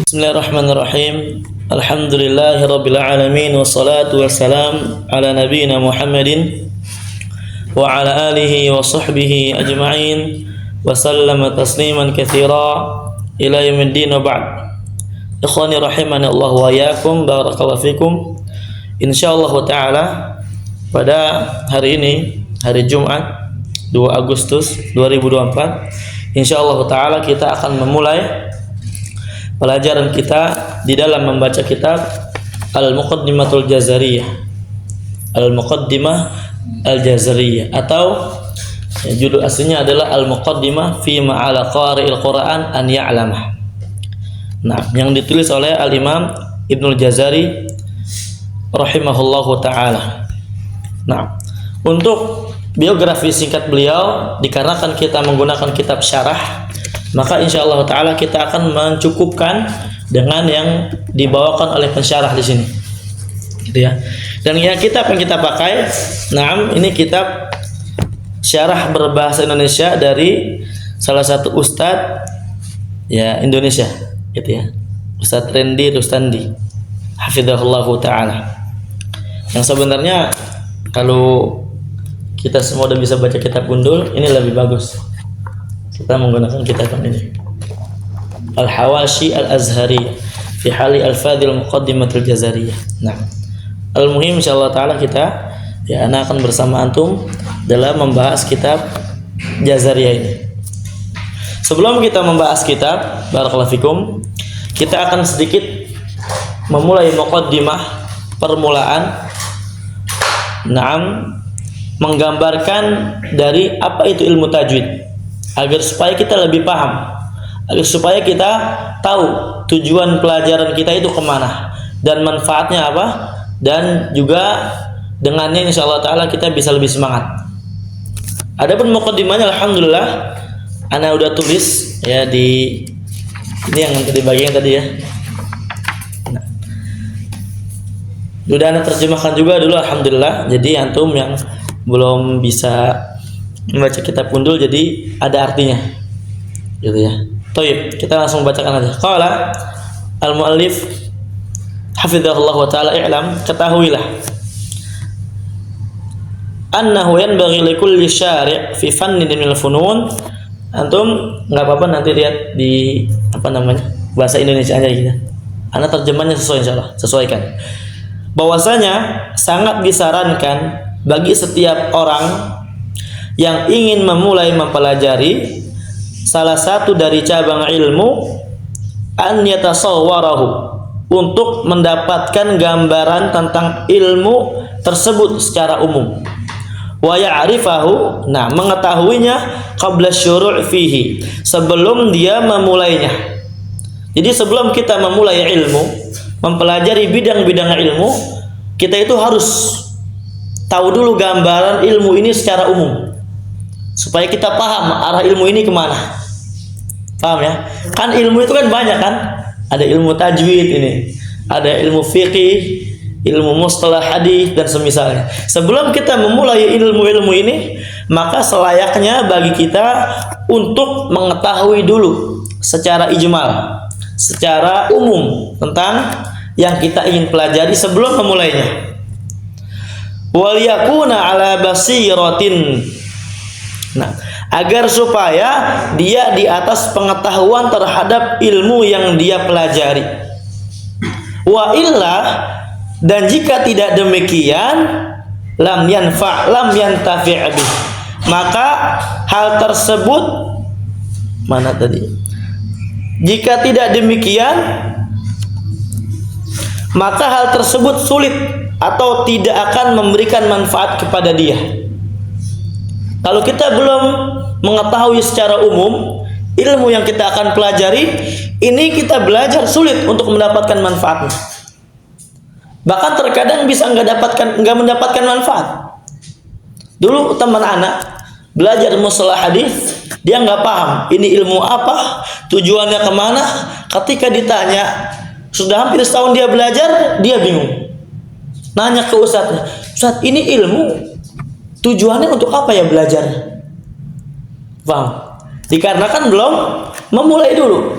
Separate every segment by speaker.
Speaker 1: Bismillahirrahmanirrahim. Alhamdulillahirabbil alamin wassalatu wassalam ala nabiyyina Muhammadin wa ala alihi wa sahbihi ajma'in wa sallama tasliman katsira ila yaumiddin wa ba'd. Ikhwani rahimani Allah wa iyyakum, barakallahu fikum. Insyaallah taala pada hari ini, hari Jumat 2 Agustus 2024, insyaallah taala kita akan memulai pelajaran kita di dalam membaca kitab Al-Muqaddimatul Jazariyah. Al-Muqaddimah Al-Jazariyah atau judul aslinya adalah Al-Muqaddimah fi ma'ala qari'il Qur'an an ya'lamah. Nah, yang ditulis oleh Al-Imam Ibnul Jazari rahimahullahu taala. Nah, untuk biografi singkat beliau, dikarenakan kita menggunakan kitab syarah, maka insyaallah taala kita akan mencukupkan dengan yang dibawakan oleh pensyarah di sini, gitu ya. Dan ya kitab yang kita pakai, ini kitab syarah berbahasa Indonesia dari salah satu ustadz ya Indonesia, gitu ya, Ustadz Rendi Rustandi, hafizahullahu taala. Yang sebenarnya kalau kita semua udah bisa baca kitab gundul, ini lebih bagus kita menggunakan kitab ini, Al-Hawashi Al-Azhariyah fi hali Al-Fadhil Muqaddimatul Jazariyah. Nah, al-muhim insyaallah taala kita akan bersama antum dalam membahas kitab Jazariyah ini. Sebelum kita membahas kitab, barakallahu fikum, kita akan sedikit memulai muqaddimah, permulaan, menggambarkan dari apa itu ilmu tajwid, agar supaya kita lebih paham, agar supaya kita tahu tujuan pelajaran kita itu kemana dan manfaatnya apa, dan juga dengannya insyaallah taala kita bisa lebih semangat. Adapun muqaddimahnya alhamdulillah ana udah tulis ya di ini yang tadi bagian tadi ya. Nah, udah ana terjemahkan juga dulu alhamdulillah. Jadi antum yang belum bisa membaca kitab gundul jadi ada artinya, gitu ya. Baik, kita langsung bacakan aja. Qala al-muallif hafizahullah wa ta'ala, i'lam, ketahuilah, annahu yanbaghi likulli syari' fi fannin min al-funun. Antum enggak apa-apa nanti lihat di bahasa Indonesia aja gitu. Ana terjemahnya sesuai insyaallah, sesuaikan. Bahwasanya sangat disarankan bagi setiap orang yang ingin memulai mempelajari salah satu dari cabang ilmu, an yatasawwarahu, untuk mendapatkan gambaran tentang ilmu tersebut secara umum, wa ya'rifahu, mengetahuinya qabla syuru' fihi, sebelum dia memulainya. Jadi sebelum kita memulai ilmu, mempelajari bidang-bidang ilmu, kita itu harus tahu dulu gambaran ilmu ini secara umum, supaya kita paham arah ilmu ini kemana. Paham ya? Kan ilmu itu kan banyak kan? Ada ilmu tajwid ini, ada ilmu fiqih, ilmu mustalah hadis dan semisalnya. Sebelum kita memulai ilmu-ilmu ini, maka selayaknya bagi kita untuk mengetahui dulu secara ijmal, secara umum tentang yang kita ingin pelajari sebelum memulainya. Wal yakuna ala basiratin, agar supaya dia di atas pengetahuan terhadap ilmu yang dia pelajari. Wa illa, dan jika tidak demikian, lam yantafi' bih, maka hal tersebut jika tidak demikian, maka hal tersebut sulit atau tidak akan memberikan manfaat kepada dia. Kalau kita belum mengetahui secara umum ilmu yang kita akan pelajari, ini kita belajar sulit untuk mendapatkan manfaatnya. Bahkan terkadang bisa nggak mendapatkan manfaat. Dulu teman anak belajar mustalah hadis, dia nggak paham ini ilmu apa, tujuannya kemana. Ketika ditanya, sudah hampir setahun dia belajar, dia bingung. Nanya ke ustadznya, "Ustadz, ini ilmu tujuannya untuk apa ya belajar?" Paham? Dikarenakan belum memulai dulu.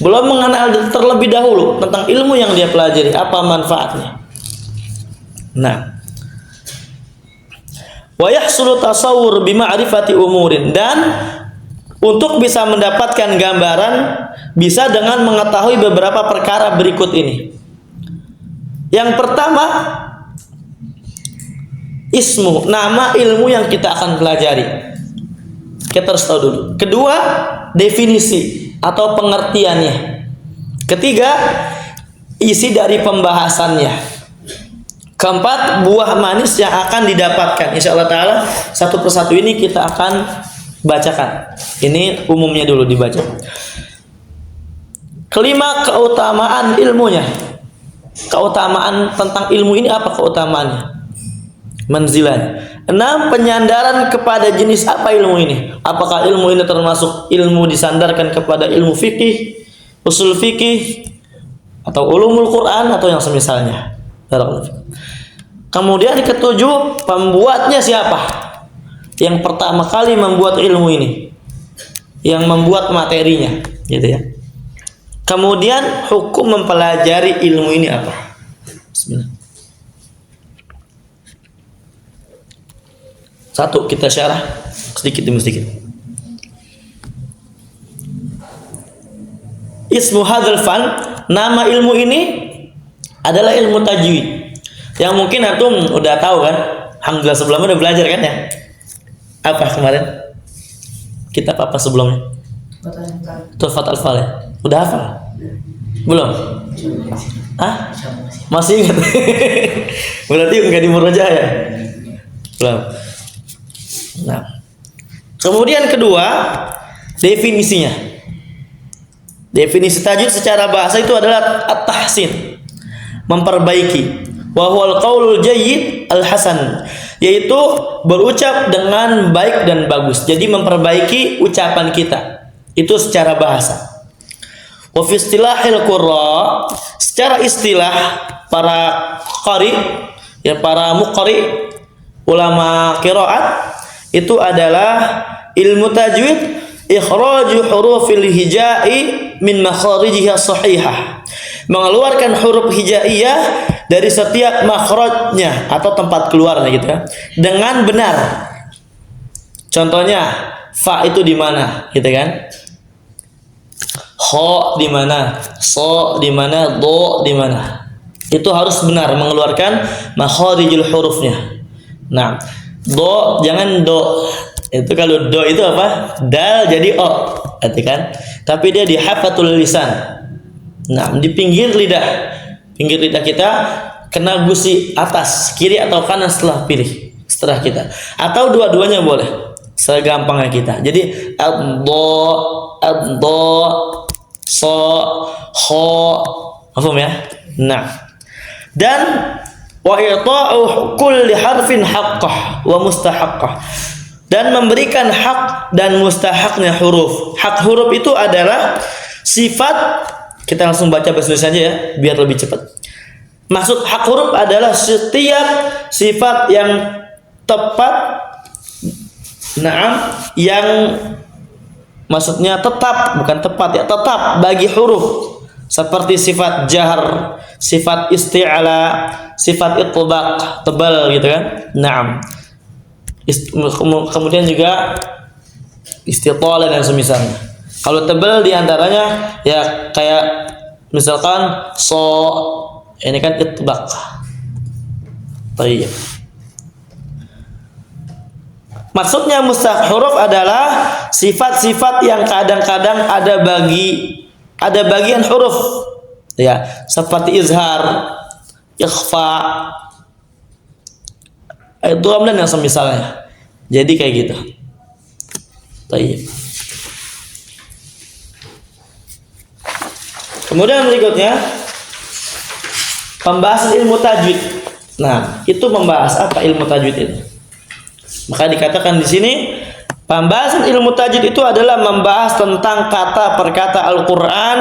Speaker 1: belum mengenal terlebih dahulu tentang ilmu yang dia pelajari, apa manfaatnya. Nah, wa yahsulu tasawwur bima'rifati umurin, dan untuk bisa mendapatkan gambaran bisa dengan mengetahui beberapa perkara berikut ini. Yang pertama, ismu, nama ilmu yang kita akan pelajari. Kita harus tahu dulu. Kedua, definisi atau pengertiannya. Ketiga, isi dari pembahasannya. Keempat, buah manis yang akan didapatkan. Insya Allah Ta'ala satu persatu ini kita akan bacakan. Ini umumnya dulu dibaca. Kelima, keutamaan ilmunya. Keutamaan tentang ilmu ini apa keutamaannya? Manzilahnya. 6, penyandaran kepada jenis apa ilmu ini? Apakah ilmu ini termasuk ilmu disandarkan kepada ilmu fikih, usul fikih, atau ulumul Quran, atau yang semisalnya? Kemudian ketujuh, pembuatnya siapa? Yang pertama kali membuat ilmu ini, yang membuat materinya, gitu ya. Kemudian hukum mempelajari ilmu ini apa? Bismillah. Satu, kita syarah sedikit demi sedikit. Ismu hadzal fan, nama ilmu ini adalah ilmu tajwid. Yang mungkin antum udah tahu kan? Alhamdulillah sebelumnya udah belajar kan ya? Apa kemarin? Kitab apa sebelumnya? Tuhfat al-Fal ya? Udah hafal? Belum? Hah? Masih ingat? Berarti enggak di Murojaah ya? Belum. Nah, kemudian kedua, definisinya. Definisi tajwid secara bahasa itu adalah at-tahsin, memperbaiki. Wa huwal qaulul jayyid al-hasan, yaitu berucap dengan baik dan bagus. Jadi memperbaiki ucapan kita. Itu secara bahasa. Wa fi istilahil qurra, secara istilah para qari, ya para muqri, ulama qiraat, itu adalah ilmu tajwid ikhraju hurufil hijai min makharijiha sahihah, mengeluarkan huruf hijaiyah dari setiap makhrajnya atau tempat keluarnya gitu ya, dengan benar. Contohnya, fa itu di mana gitu kan? Kha di mana? So di mana? Do di mana? Itu harus benar mengeluarkan makharijul hurufnya. Nah, do jangan do. Itu kalau do itu apa? Dal jadi o, berarti kan? Tapi dia di hafatul lisan. Nah, di pinggir lidah. Pinggir lidah kita kena gusi atas, kiri atau kanan setelah pilih, setelah kita. Atau dua-duanya boleh. Segampangnya kita. Jadi ad-do, so, kho. Paham ya? Nah. Dan wa i'ta'u kulli harfin haqqah wa mustahaqqah, dan memberikan hak dan mustahaknya huruf. Hak huruf itu adalah sifat, kita langsung baca bahasa Indonesia aja ya biar lebih cepat. Maksud hak huruf adalah setiap sifat yang tepat, yang maksudnya tetap, bukan tepat ya, tetap bagi huruf. Seperti sifat jahr, sifat isti'ala, sifat itbaq, tebal gitu kan. Naam. Kemudian juga istitalah dan semisalnya. Kalau tebal diantaranya ya kayak misalkan so, ini kan itbaq. Baik. Maksudnya mustaq huruf adalah sifat-sifat yang kadang-kadang ada bagian huruf ya, seperti izhar, ikhfa, idgham dan yang semisalnya. Jadi kayak gitu. Baik. Kemudian berikutnya pembahasan ilmu tajwid. Nah, itu membahas apa ilmu tajwid itu? Maka dikatakan di sini pembahasan ilmu tajwid itu adalah membahas tentang kata per kata Al-Qur'an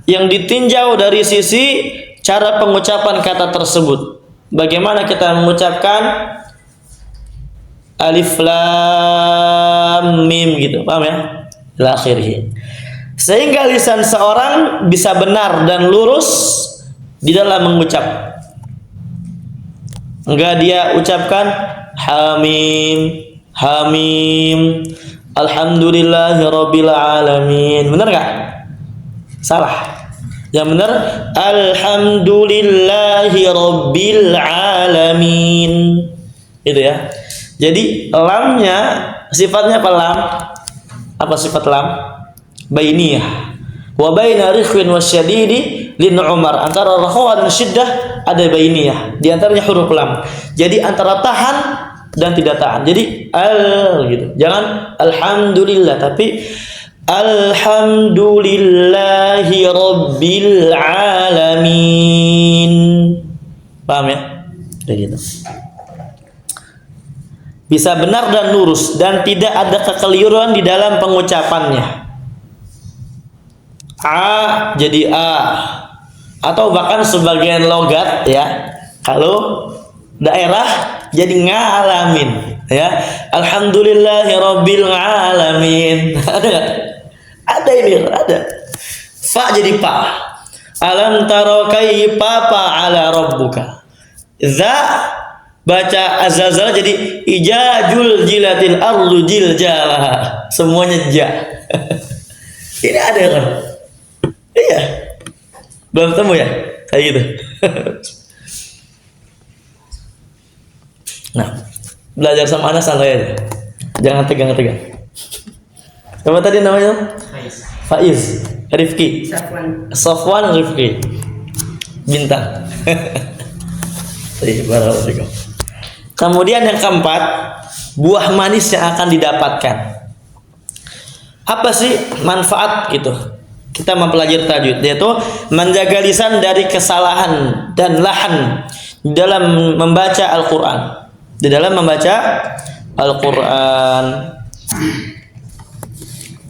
Speaker 1: yang ditinjau dari sisi cara pengucapan kata tersebut. Bagaimana kita mengucapkan alif lam mim gitu, paham ya? Ila akhirih. sehingga lisan seorang bisa benar dan lurus di dalam mengucap. Enggak dia ucapkan hamim, hamim, alhamdulillahirabbil alamin. Benar enggak? Salah. Yang benar alhamdulillahirabbil alamin. Itu ya. Jadi lamnya sifatnya apa lam? Apa sifat lam? Bainiyah. Wa baina rikhwin wasyadidi lin Umar. Antara rakhwa dan syiddah ada bainiyah. Di antaranya huruf lam. Jadi antara tahan dan tidak tahan. Jadi al gitu. Jangan alhamdulillah tapi alhamdulillahi rabbil alamin. Paham ya? Kayak gitu. Bisa benar dan lurus dan tidak ada kekeliruan di dalam pengucapannya. A jadi A, atau bahkan sebagian logat ya, kalau daerah jadi ngalamin ya. Alhamdulillahirabbil alamin. Ada nggak? Ada ini, ada. Fa jadi pa. Alam taro kaifa fa'ala rabbuka. Za baca azazal jadi ijajul jilatil ardu jiljalah. Semuanya ja. Ini ada kan? Iya. Belum ketemu ya? Kayak gitu. Nah, belajar sama anak santai aja. Jangan tegang-tegang. Apa tadi namanya? Faiz. Rifki. Safwan Rifki. Bintang. Kemudian yang keempat, buah manis yang akan didapatkan. Apa sih manfaat gitu? Kita mempelajari tajwid, yaitu menjaga lisan dari kesalahan dan lahan dalam membaca Al-Quran. Di dalam membaca Al-Quran.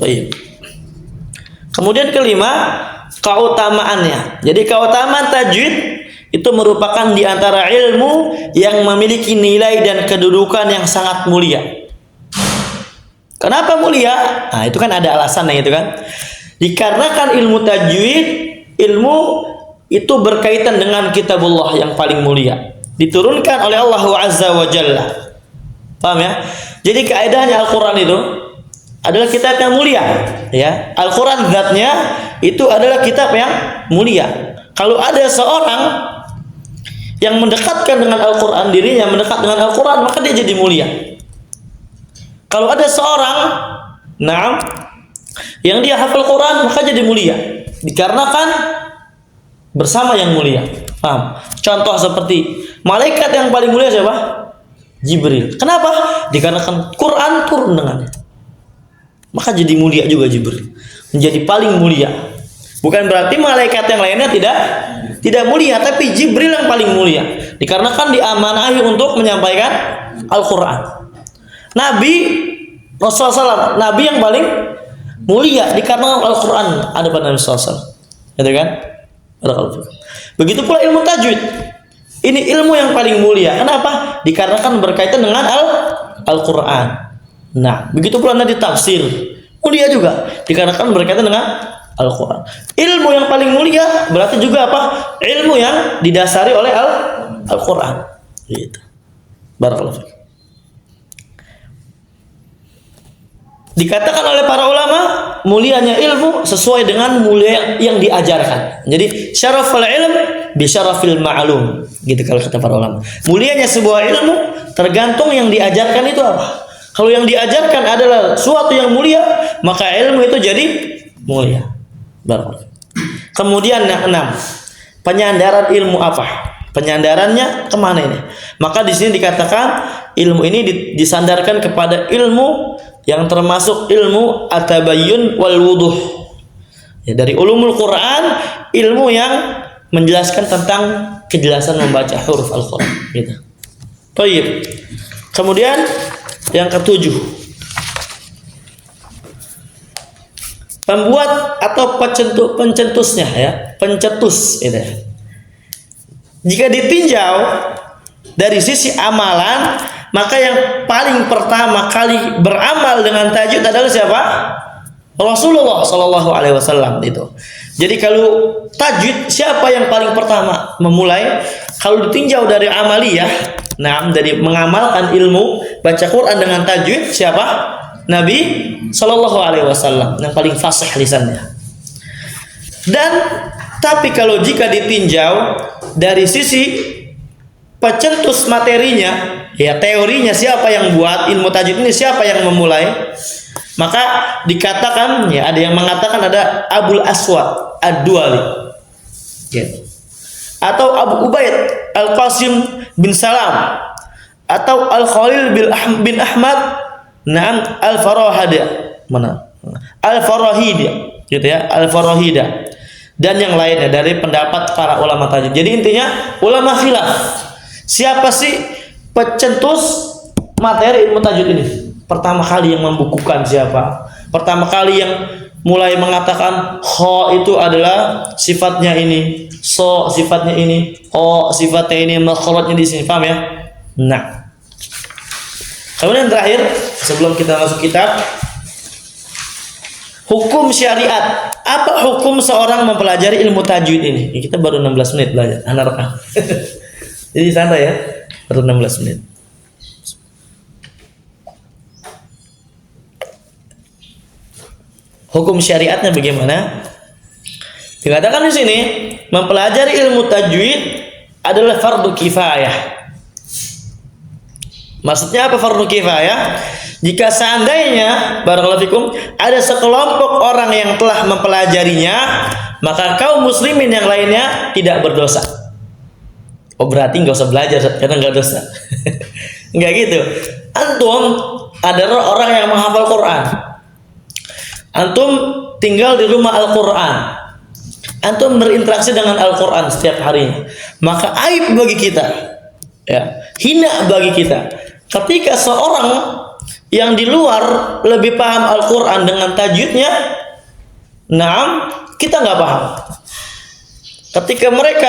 Speaker 1: Baik. Kemudian kelima, keutamaannya. Jadi keutamaan tajwid itu merupakan di antara ilmu yang memiliki nilai dan kedudukan yang sangat mulia. Kenapa mulia? Nah, itu kan ada alasannya itu kan. Dikarenakan ilmu tajwid, ilmu itu berkaitan dengan kitabullah yang paling mulia. Diturunkan oleh Allah Azza wa Jalla. Paham ya? Jadi kaidahnya Al-Quran itu adalah kitab yang mulia. Ya, Al-Quran zatnya itu adalah kitab yang mulia. Kalau ada seorang yang mendekatkan dengan Al-Quran, dirinya mendekat dengan Al-Quran, maka dia jadi mulia. Kalau ada seorang yang dia hafal Quran, maka jadi mulia. Dikarenakan bersama yang mulia. Paham? Contoh seperti malaikat yang paling mulia siapa? Jibril. Kenapa? Dikarenakan Quran turun dengannya. Maka jadi mulia juga Jibril. Menjadi paling mulia. Bukan berarti malaikat yang lainnya tidak mulia, tapi Jibril yang paling mulia. Dikarenakan diamanahi untuk menyampaikan Al-Quran. Nabi Rasulullah SAW, Nabi yang paling mulia dikarenakan Al-Quran ada pada Nabi SAW. Gitu kan? Begitu pula ilmu tajwid. Ini ilmu yang paling mulia. Kenapa? Dikarenakan berkaitan dengan Al-Quran. Nah, begitu pula nanti tafsir. Mulia juga. Dikarenakan berkaitan dengan Al-Quran. Ilmu yang paling mulia berarti juga apa? Ilmu yang didasari oleh Al-Quran. Gitu. Barakallahu fiik. Dikatakan oleh para ulama, mulianya ilmu sesuai dengan mulia yang diajarkan. Jadi syaraful ilm bi syarafil ma'lum. Gitu kalau kata para ulama. Mulianya sebuah ilmu tergantung yang diajarkan itu apa. Kalau yang diajarkan adalah suatu yang mulia, maka ilmu itu jadi mulia. Barakallahu. Kemudian yang 6, penyandaran ilmu apa? Penyandarannya kemana ini? Maka di sini dikatakan ilmu ini disandarkan kepada ilmu yang termasuk ilmu at-tabayyun wal wuduh. Ya, dari ulumul Quran, ilmu yang menjelaskan tentang kejelasan membaca huruf Al-Quran. Gitu. Baik. Kemudian yang ke-7, pembuat atau pencetusnya ya, pencetus itu. Jika ditinjau dari sisi amalan, maka yang paling pertama kali beramal dengan tajwid adalah siapa? Rasulullah Shallallahu Alaihi Wasallam itu. Jadi kalau tajwid, siapa yang paling pertama memulai? Kalau ditinjau dari amaliyah, nah dari mengamalkan ilmu baca Quran dengan tajwid, siapa? Nabi Shallallahu Alaihi Wasallam yang paling fasih lisannya. Dan tapi kalau jika ditinjau dari sisi pencetus materinya, ya teorinya siapa yang buat ilmu tajwid ini, siapa yang memulai? Maka dikatakan, ya ada yang mengatakan ada Abul Aswad Ad-Duali, gitu. Atau Abu Ubaid Al-Qasim bin Salam, atau Al-Khalil bin Ahmad Al-Farahida, Al-Farahida, gitu ya, Al-Farahida, dan yang lainnya dari pendapat para ulama tajwid. Jadi intinya ulama khilaf, siapa sih pencetus materi ilmu tajwid ini? Pertama kali yang membukukan siapa? Pertama kali yang mulai mengatakan kha itu adalah sifatnya ini, so sifatnya ini, o sifatnya ini, makhrajnya di sini, paham ya? Nah, kemudian terakhir sebelum kita masuk kitab, hukum syariat. Apa hukum seorang mempelajari ilmu tajwid ini? Ya, kita baru 16 menit belajar, anak rekam. Jadi santai ya, baru 16 menit. Hukum syariatnya bagaimana? Dikatakan di sini, mempelajari ilmu tajwid adalah fardu kifayah. Maksudnya apa fardu kifayah? Jika seandainya barakallahu fikum ada sekelompok orang yang telah mempelajarinya, maka kaum muslimin yang lainnya tidak berdosa. Oh berarti nggak usah belajar karena nggak dosa. Nggak gitu. Antum adalah orang yang menghafal Quran. Antum tinggal di rumah Al-Quran. Antum berinteraksi dengan Al-Quran setiap harinya. Maka aib bagi kita, ya, hina bagi kita ketika seorang yang di luar lebih paham Al-Quran dengan tajwidnya, nah kita nggak paham. Ketika mereka,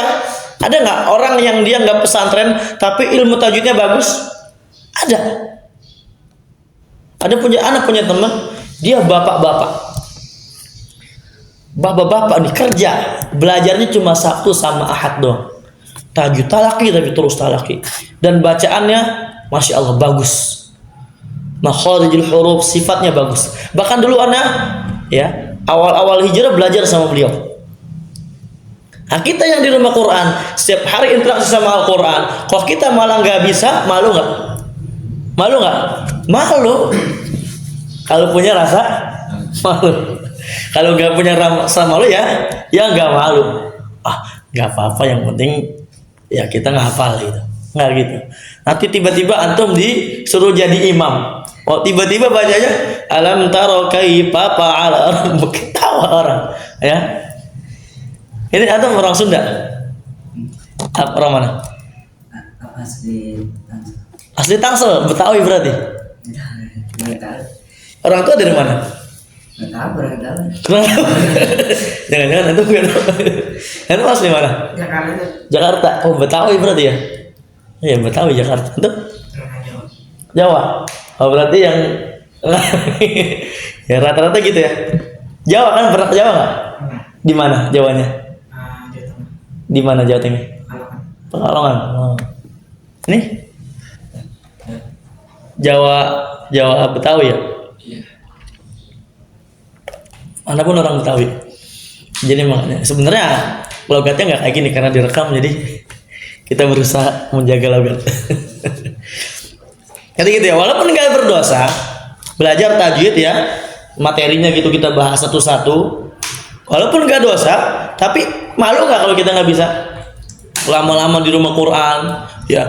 Speaker 1: ada nggak orang yang dia nggak pesantren tapi ilmu tajwidnya bagus? Ada. Ada anak punya teman, dia bapak-bapak nih kerja, belajarnya cuma Sabtu sama Ahad doang. Tajwid talaki tapi terus talaki, dan bacaannya masya Allah bagus. Makharijul huruf sifatnya bagus. Bahkan dulu anak ya awal-awal hijrah belajar sama beliau. Nah, kita yang di rumah Quran setiap hari interaksi sama Al-Quran, kok kita malah nggak bisa, malu nggak? Malu nggak? Malu. Kalau punya rasa malu. Kalau nggak punya rasa malu ya nggak malu. Nggak apa-apa, yang penting ya kita ngapal gitu. Nggak gitu. Nanti tiba-tiba antum disuruh jadi imam. Oh tiba-tiba bacanya alam taro kaifa fa'ala rabbuka, ketawa orang ya. Ini antum orang Sunda. Orang mana? Asli Tangsel, Betawi berarti. Orang tua dari mana? Jangan-jangan itu bukan. Itu asli mana? Jakarta. Oh Betawi berarti ya? Iya Betawi Jakarta. Itu Jawa. Oh berarti yang ya rata-rata gitu ya. Jawa kan, pernah ke Jawa nggak? Di mana Jawanya? Di mana Jawa Tengah? Pekalongan. Oh. Ini Jawa Betawi ya? Anda pun orang Betawi. Jadi makanya sebenarnya logatnya nggak kayak gini karena direkam, jadi kita berusaha menjaga logat. Jadi gitu ya, walaupun nggak berdosa belajar tajwid ya, materinya gitu kita bahas satu-satu, walaupun nggak dosa, tapi malu nggak kalau kita nggak bisa lama-lama di rumah Quran ya.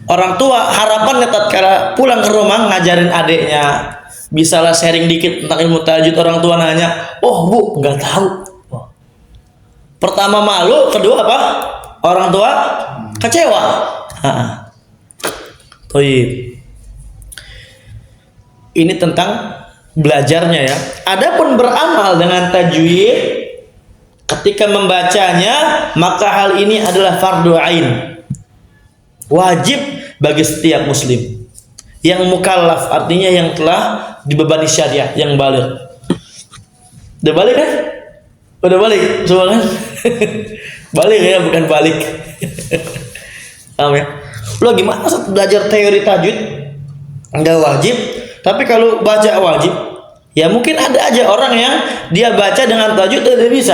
Speaker 1: Orang tua harapannya tatkala pulang ke rumah ngajarin adiknya, bisalah sharing dikit tentang ilmu tajwid. Orang tua nanya, oh bu nggak tahu. Pertama malu, kedua apa? Orang tua kecewa. Toib. Ini tentang belajarnya ya. Adapun beramal dengan tajwid ketika membacanya, maka hal ini adalah fardu ain, wajib bagi setiap muslim yang mukallaf, artinya yang telah dibebani syariat, yang baligh. Udah balik kan? Udah balik semua kan? Balik ya, bukan balik. Paham ya? Lo gimana belajar teori tajwid? Enggak wajib, tapi kalau baca wajib, ya mungkin ada aja orang yang dia baca dengan tajwid tidak bisa.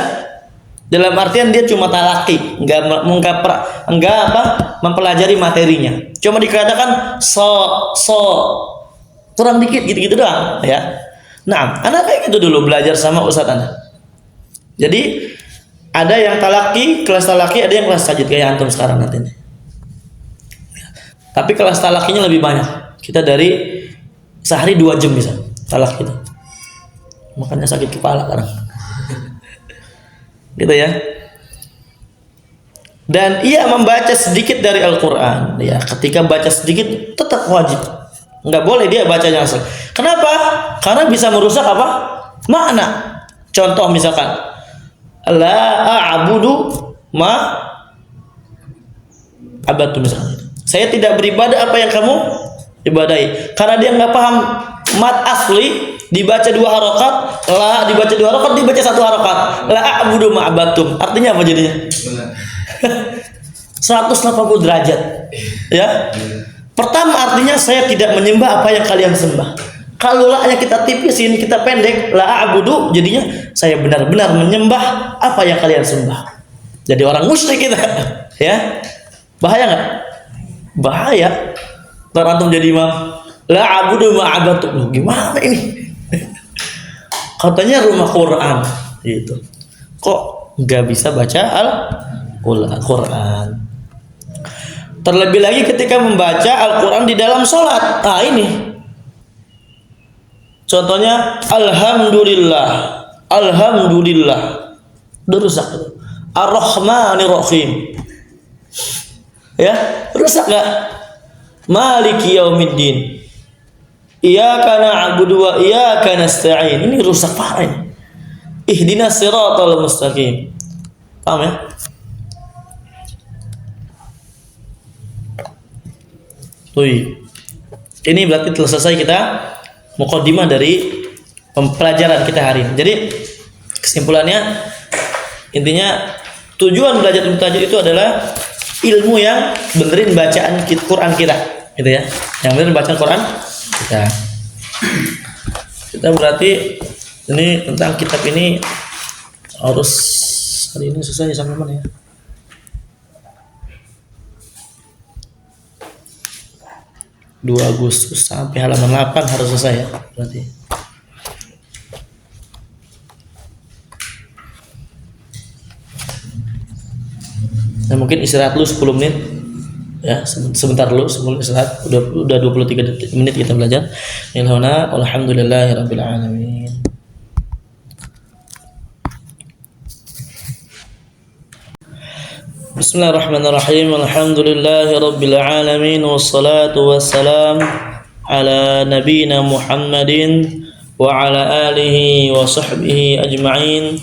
Speaker 1: Dalam artian dia cuma talaki, enggak mempelajari materinya. Cuma dikatakan so kurang dikit gitu-gitu doang, ya. Nah, anak kayak gitu dulu belajar sama ustadz Anda. Jadi ada yang talaki, kelas talaki, ada yang kelas tajwid kayak antum sekarang nanti. Tapi kelas talakinya lebih banyak. Kita dari sehari 2 jam bisa talak gitu. Makanya sakit kepala kadang. Gitu ya. Dan ia membaca sedikit dari Al-Quran. Ya, ketika baca sedikit tetap wajib. Nggak boleh dia bacanya asal. Kenapa? Karena bisa merusak apa? Makna. Contoh misalkan, la a'budu ma abadu misalkan. Saya tidak beribadah apa yang kamu ibadahi. Karena dia nggak paham mat asli, dibaca 2 harokat, la dibaca 2 harokat, dibaca 1 harokat. La a'budu ma abadtum. Artinya apa jadinya? 180 derajat. Ya. Pertama artinya saya tidak menyembah apa yang kalian sembah. Kalau la-nya kita tipis, ini kita pendek, la a'budu, jadinya saya benar-benar menyembah apa yang kalian sembah. Jadi orang musyrik kita. Ya. Bahaya nggak? Bahaya. Ntar antum jadi imam, la a'budu ma abadtum. Gimana ini? Katanya rumah Quran gitu. Kok nggak bisa baca Al-Quran? Terlebih lagi ketika membaca Al-Quran di dalam sholat. Nah ini contohnya, Alhamdulillah, Alhamdulillah, udah rusak. Ar-Rahmanir-Rahim, ya rusak nggak? Maliki yaumiddin, iyyaka na'budu wa iyyaka nasta'in. Ini rusak parah ini. Ihdinas siratal mustaqim. Paham ya? Ini berarti telah selesai kita muqaddimah dari pembelajaran kita hari ini. Jadi kesimpulannya, intinya tujuan belajar ilmu tajwid itu adalah ilmu yang benerin bacaan Quran kita, gitu ya. Yang benerin bacaan Quran kita. Kita berarti ini tentang kitab ini harus hari ini selesai sampai mana ya? 2 Agustus sampai halaman 8 harus selesai ya berarti. Nah, mungkin istirahat dulu 10 menit ya, sebentar dulu, sebelum istirahat. Udah 23 menit kita belajar. Alhamdulillahirabbil alamin. Bismillahirrahmanirrahim. Alhamdulillahirabbil alamin, wassalatu wassalam ala nabiyyina Muhammadin wa ala alihi wa sahbihi ajma'in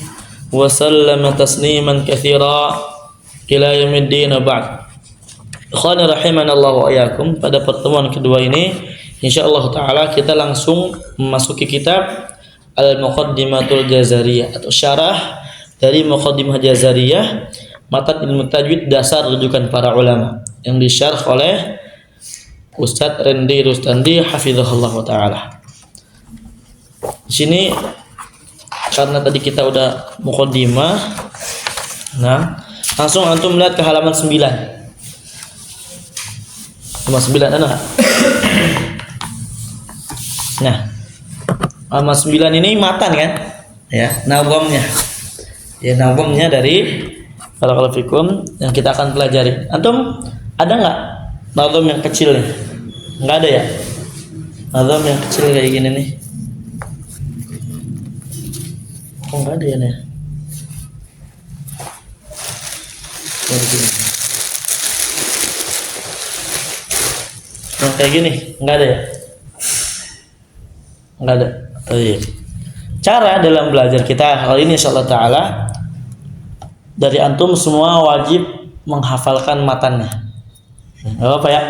Speaker 1: wa sallama tasliman katsira ila yaumiddin ba'd. Ikhwani rahimanallahu wa iyyakum. Pada pertemuan kedua ini insyaallah taala kita langsung memasuki kitab Al-Muqaddimatul Jazariyah atau syarah dari Muqaddimah Jazariyah, matan ilmu tajwid dasar rujukan para ulama, yang disyarah oleh Ustadz Rendi Rustandi hafizahullah taala. Di sini karena tadi kita udah muqaddimah, nah langsung antum melihat ke halaman 9. Halaman 9 ada enggak? Nah, halaman 9 ini matan kan? Ya, nazamnya. Ya, nazamnya dari barakallahu fikum yang kita akan pelajari. Antum ada nggak nazam yang kecil nih? Nggak ada ya? Nazam yang kecil kayak gini nih. Oh, nggak ada ya nih. Oh, kayak gini, nggak ada ya? Nggak ada. Oh iya. Cara dalam belajar kita kali ini insyaallah taala, dari antum semua wajib menghafalkan matannya. Gak apa ya?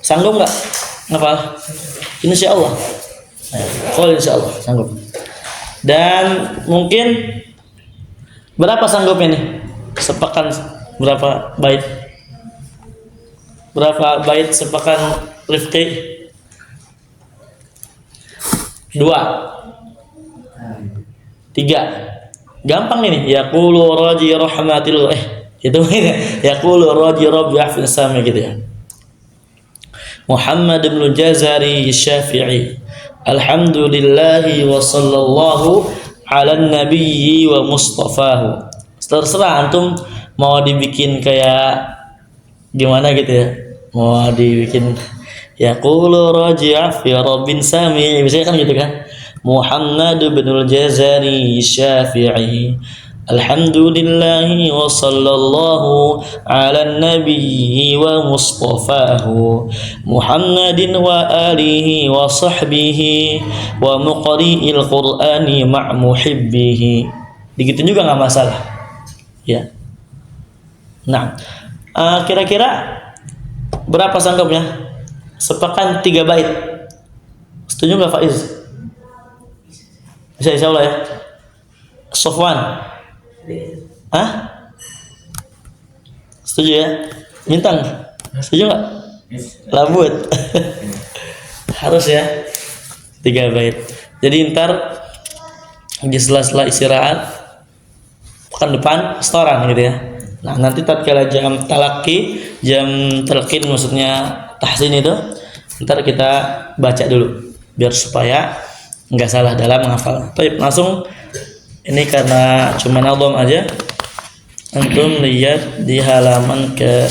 Speaker 1: Sanggup nggak? Ngafal? Insyaallah. Kalau insyaallah sanggup. Dan mungkin berapa sanggupnya nih? Sepekan berapa bait? Berapa bait sepekan Rifqi? 2, 3. Gampang ini. Yaqulu raji rahmatil itu yaqulu raji rabbi ahfid sami gitu ya. Muhammad bin Jazari Syafi'i. Alhamdulillahi wa sallallahu ala nabiyyi wa mustafahu. Terserah antum mau dibikin kayak gimana gitu ya. Mau dibikin yaqulu raji'a fi rabbin sami, misalnya kan gitu kan. Muhammad bin Jazari Syafi'i. Alhamdulillahi wa sallallahu ala nabiyyi wa mustafahu Muhammadin wa alihi wa sahbihi wa muqri'il qur'ani ma' muhibbihi. Begitu juga nggak masalah ya. Nah, kira-kira berapa sanggupnya? Sepekan 3 bait. Setuju nggak Faiz? Bisa insya Allah ya. Sofwan, setuju ya? Bintang, setuju nggak? Labut. Harus ya 3 bait. Jadi ntar di sela-sela istirahat pekan depan setoran gitu ya. Nah nanti tatkala jam talaki, jam talqin maksudnya tahsin itu, ntar kita baca dulu biar supaya nggak salah dalam menghafal. Baik, langsung ini karena cuma nazam aja. Antum lihat di halaman ke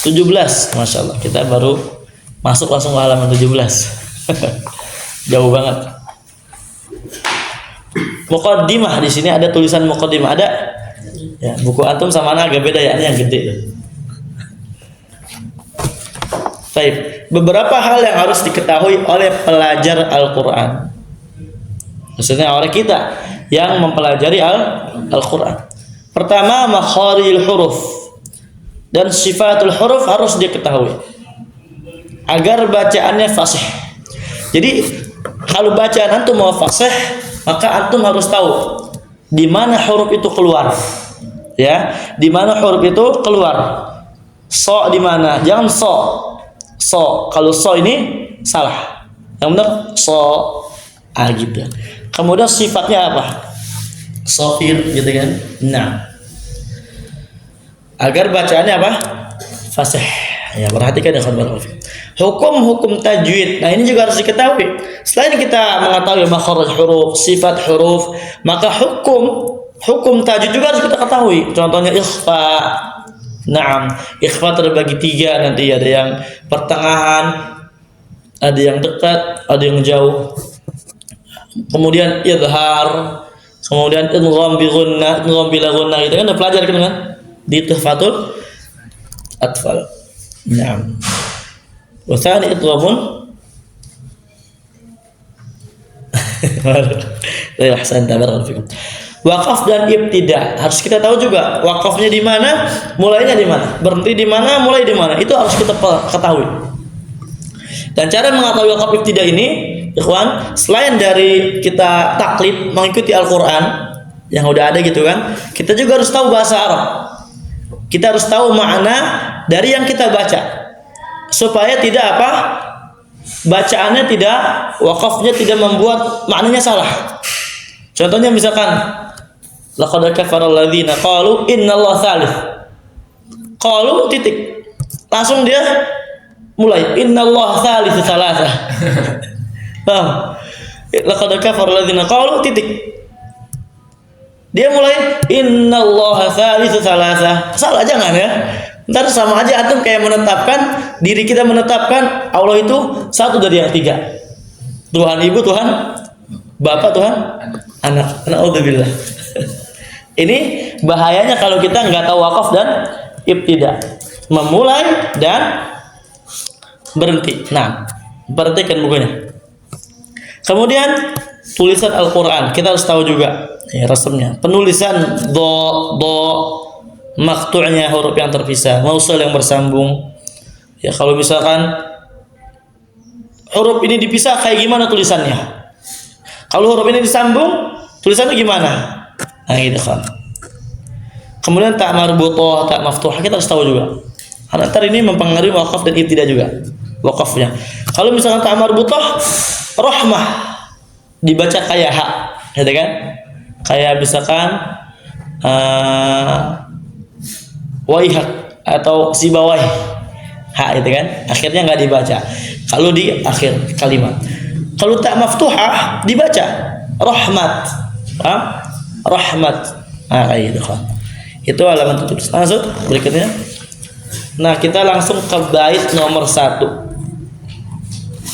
Speaker 1: 17, Masya Allah. Kita baru masuk langsung ke halaman 17. Jauh banget. Muqaddimah, di sini ada tulisan muqaddimah, ada. Ya, buku antum sama anak agak beda ya, ini yang gede. Baik, beberapa hal yang harus diketahui oleh pelajar Al-Qur'an. Maksudnya oleh kita yang mempelajari Al-Qur'an. Pertama, makharijul huruf dan sifatul huruf harus diketahui agar bacaannya fasih. Jadi kalau bacaan antum mau fasih, maka antum harus tahu di mana huruf itu keluar. Ya, di mana huruf itu keluar. So di mana? Jangan so. So, kalau so ini salah. Yang benar so gitu. Kemudian sifatnya apa? Sofir gitu kan. Nah, agar bacaannya apa? Fasih. Ya, perhatikan ya kawan-kawan. Hukum-hukum tajwid. Nah, ini juga harus diketahui. Selain kita mengetahui makhraj huruf, sifat huruf, maka hukum tajwid juga harus kita ketahui. Contohnya ikhfa. Naam, ikhfa terbagi 3 nanti, ada yang pertengahan, ada yang dekat, ada yang jauh. Kemudian idhar, kemudian idgham bi gunnah, idgham bila gunnah, itu kan udah pelajar kan di Tuhfatul Atfal. Naam. Wa tsani idghamun. Ya, ahsan, barakallahu fikum. Wakaf dan ibtida harus kita tahu juga. Wakafnya di mana, mulainya di mana, berhenti di mana, mulai di mana. Itu harus kita ketahui. Dan cara mengetahui wakaf ibtida ini, ikhwan, selain dari kita taklid mengikuti Al-Qur'an yang udah ada gitu kan, kita juga harus tahu bahasa Arab. Kita harus tahu makna dari yang kita baca supaya tidak apa? Bacaannya tidak, wakafnya tidak membuat maknanya salah. Contohnya misalkan laqad kafara alladziina qalu innallaha tsalits. Qalu titik. Langsung dia mulai innallaha tsalitsu tsalatsa. Paham? Laqad kafara alladziina qalu titik. Dia mulai innallaha tsalitsu tsalatsa. Salah jangan ya. Ntar sama aja antum kayak menetapkan diri kita, menetapkan Allah itu satu dari yang 3. Tuhan Ibu, Tuhan Bapak, Tuhan Anak. Naudzubillah. Ini bahayanya kalau kita nggak tahu wakaf dan ibtida, memulai dan berhenti. Nah, perhatikan bukunya. Kemudian tulisan Al-Qur'an kita harus tahu juga ya, rasmnya. Penulisan do, maqtu'nya huruf yang terpisah, mausul yang bersambung. Ya, kalau misalkan huruf ini dipisah kayak gimana tulisannya? Kalau huruf ini disambung, Tulisannya gimana? Nah, gitu kan. Kemudian tak marbutah, tak maftuhah, kita harus tahu juga. Karena ntar ini mempengaruhi wakaf dan ibtidah juga. Wakafnya. Kalau misalkan tak marbutah, rahmah dibaca kayak hak, gitu kan? Kayak misalkan waihak atau sibawai hak, itu kan? Akhirnya nggak dibaca. Kalau di akhir kalimat. Kalau tak maftuhah dibaca rahmat, rahmat. Nah, kayak gitu kan. Itu halaman tutup. Langsung berikutnya. Nah, kita langsung ke bait nomor 1.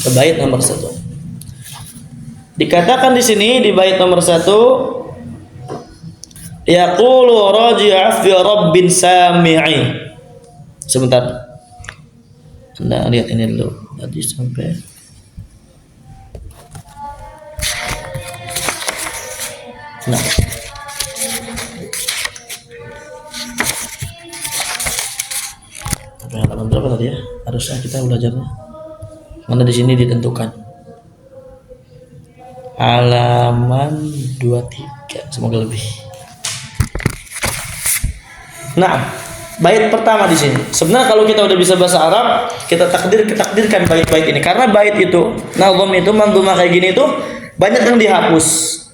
Speaker 1: Ke bait nomor 1. Dikatakan di sini di bait nomor 1, yaqulu raji'a fi rabbin sami'i. Sebentar. Anda lihat ini dulu. Tadi sampai nah. Halaman berapa tadi ya? Harusnya kita belajarnya. Mana di sini ditentukan. Halaman 23, semoga lebih. Nah, bait pertama di sini. Sebenarnya kalau kita udah bisa bahasa Arab, kita takdirkan bait-bait ini. Karena bait itu, nazam itu, mandhumah kayak gini itu banyak yang dihapus,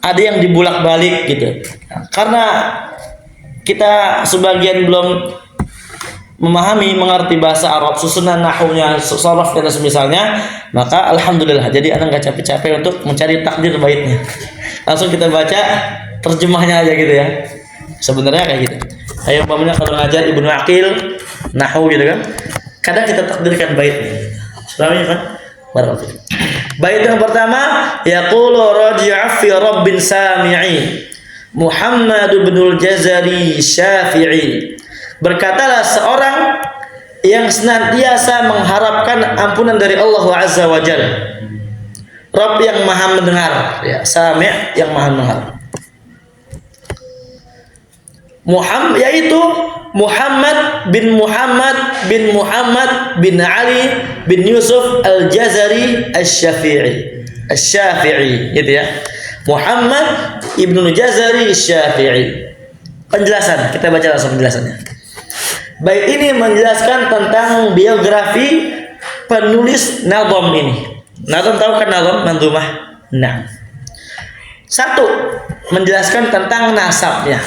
Speaker 1: ada yang dibulak-balik gitu. Nah, karena kita sebagian belum mengerti bahasa Arab, susunan nahwunya, sharaf dan semisalnya, maka alhamdulillah. Jadi anak nggak capek-capek untuk mencari takdir baitnya. Langsung kita baca terjemahnya aja gitu ya. Sebenarnya kayak gitu. Kayak umpamanya kalau ngajar Ibnu Aqil nahwu gitu kan, kadang kita takdirkan baitnya. Sebenarnya kan? Barakallahu. Bait yang pertama, yaqulu raji'a fi rabbin sami'i. Muhammad bin Jazari Syafi'i. Berkatalah seorang yang senantiasa mengharapkan ampunan dari Allah Azza wa Jalla. Rabb yang maha mendengar, ya, Sami' yang maha mendengar. Muhammad, yaitu Muhammad bin Ali bin Yusuf Al-Jazari Asy-Syafi'i, gitu ya. Muhammad ibnu Jazari Asy-Syafi'i. Penjelasan, kita baca langsung penjelasannya. Bait ini menjelaskan tentang biografi penulis nazam ini. Nazam tahu kan nazam, mandhumah? Nah. 1. Menjelaskan tentang nasabnya.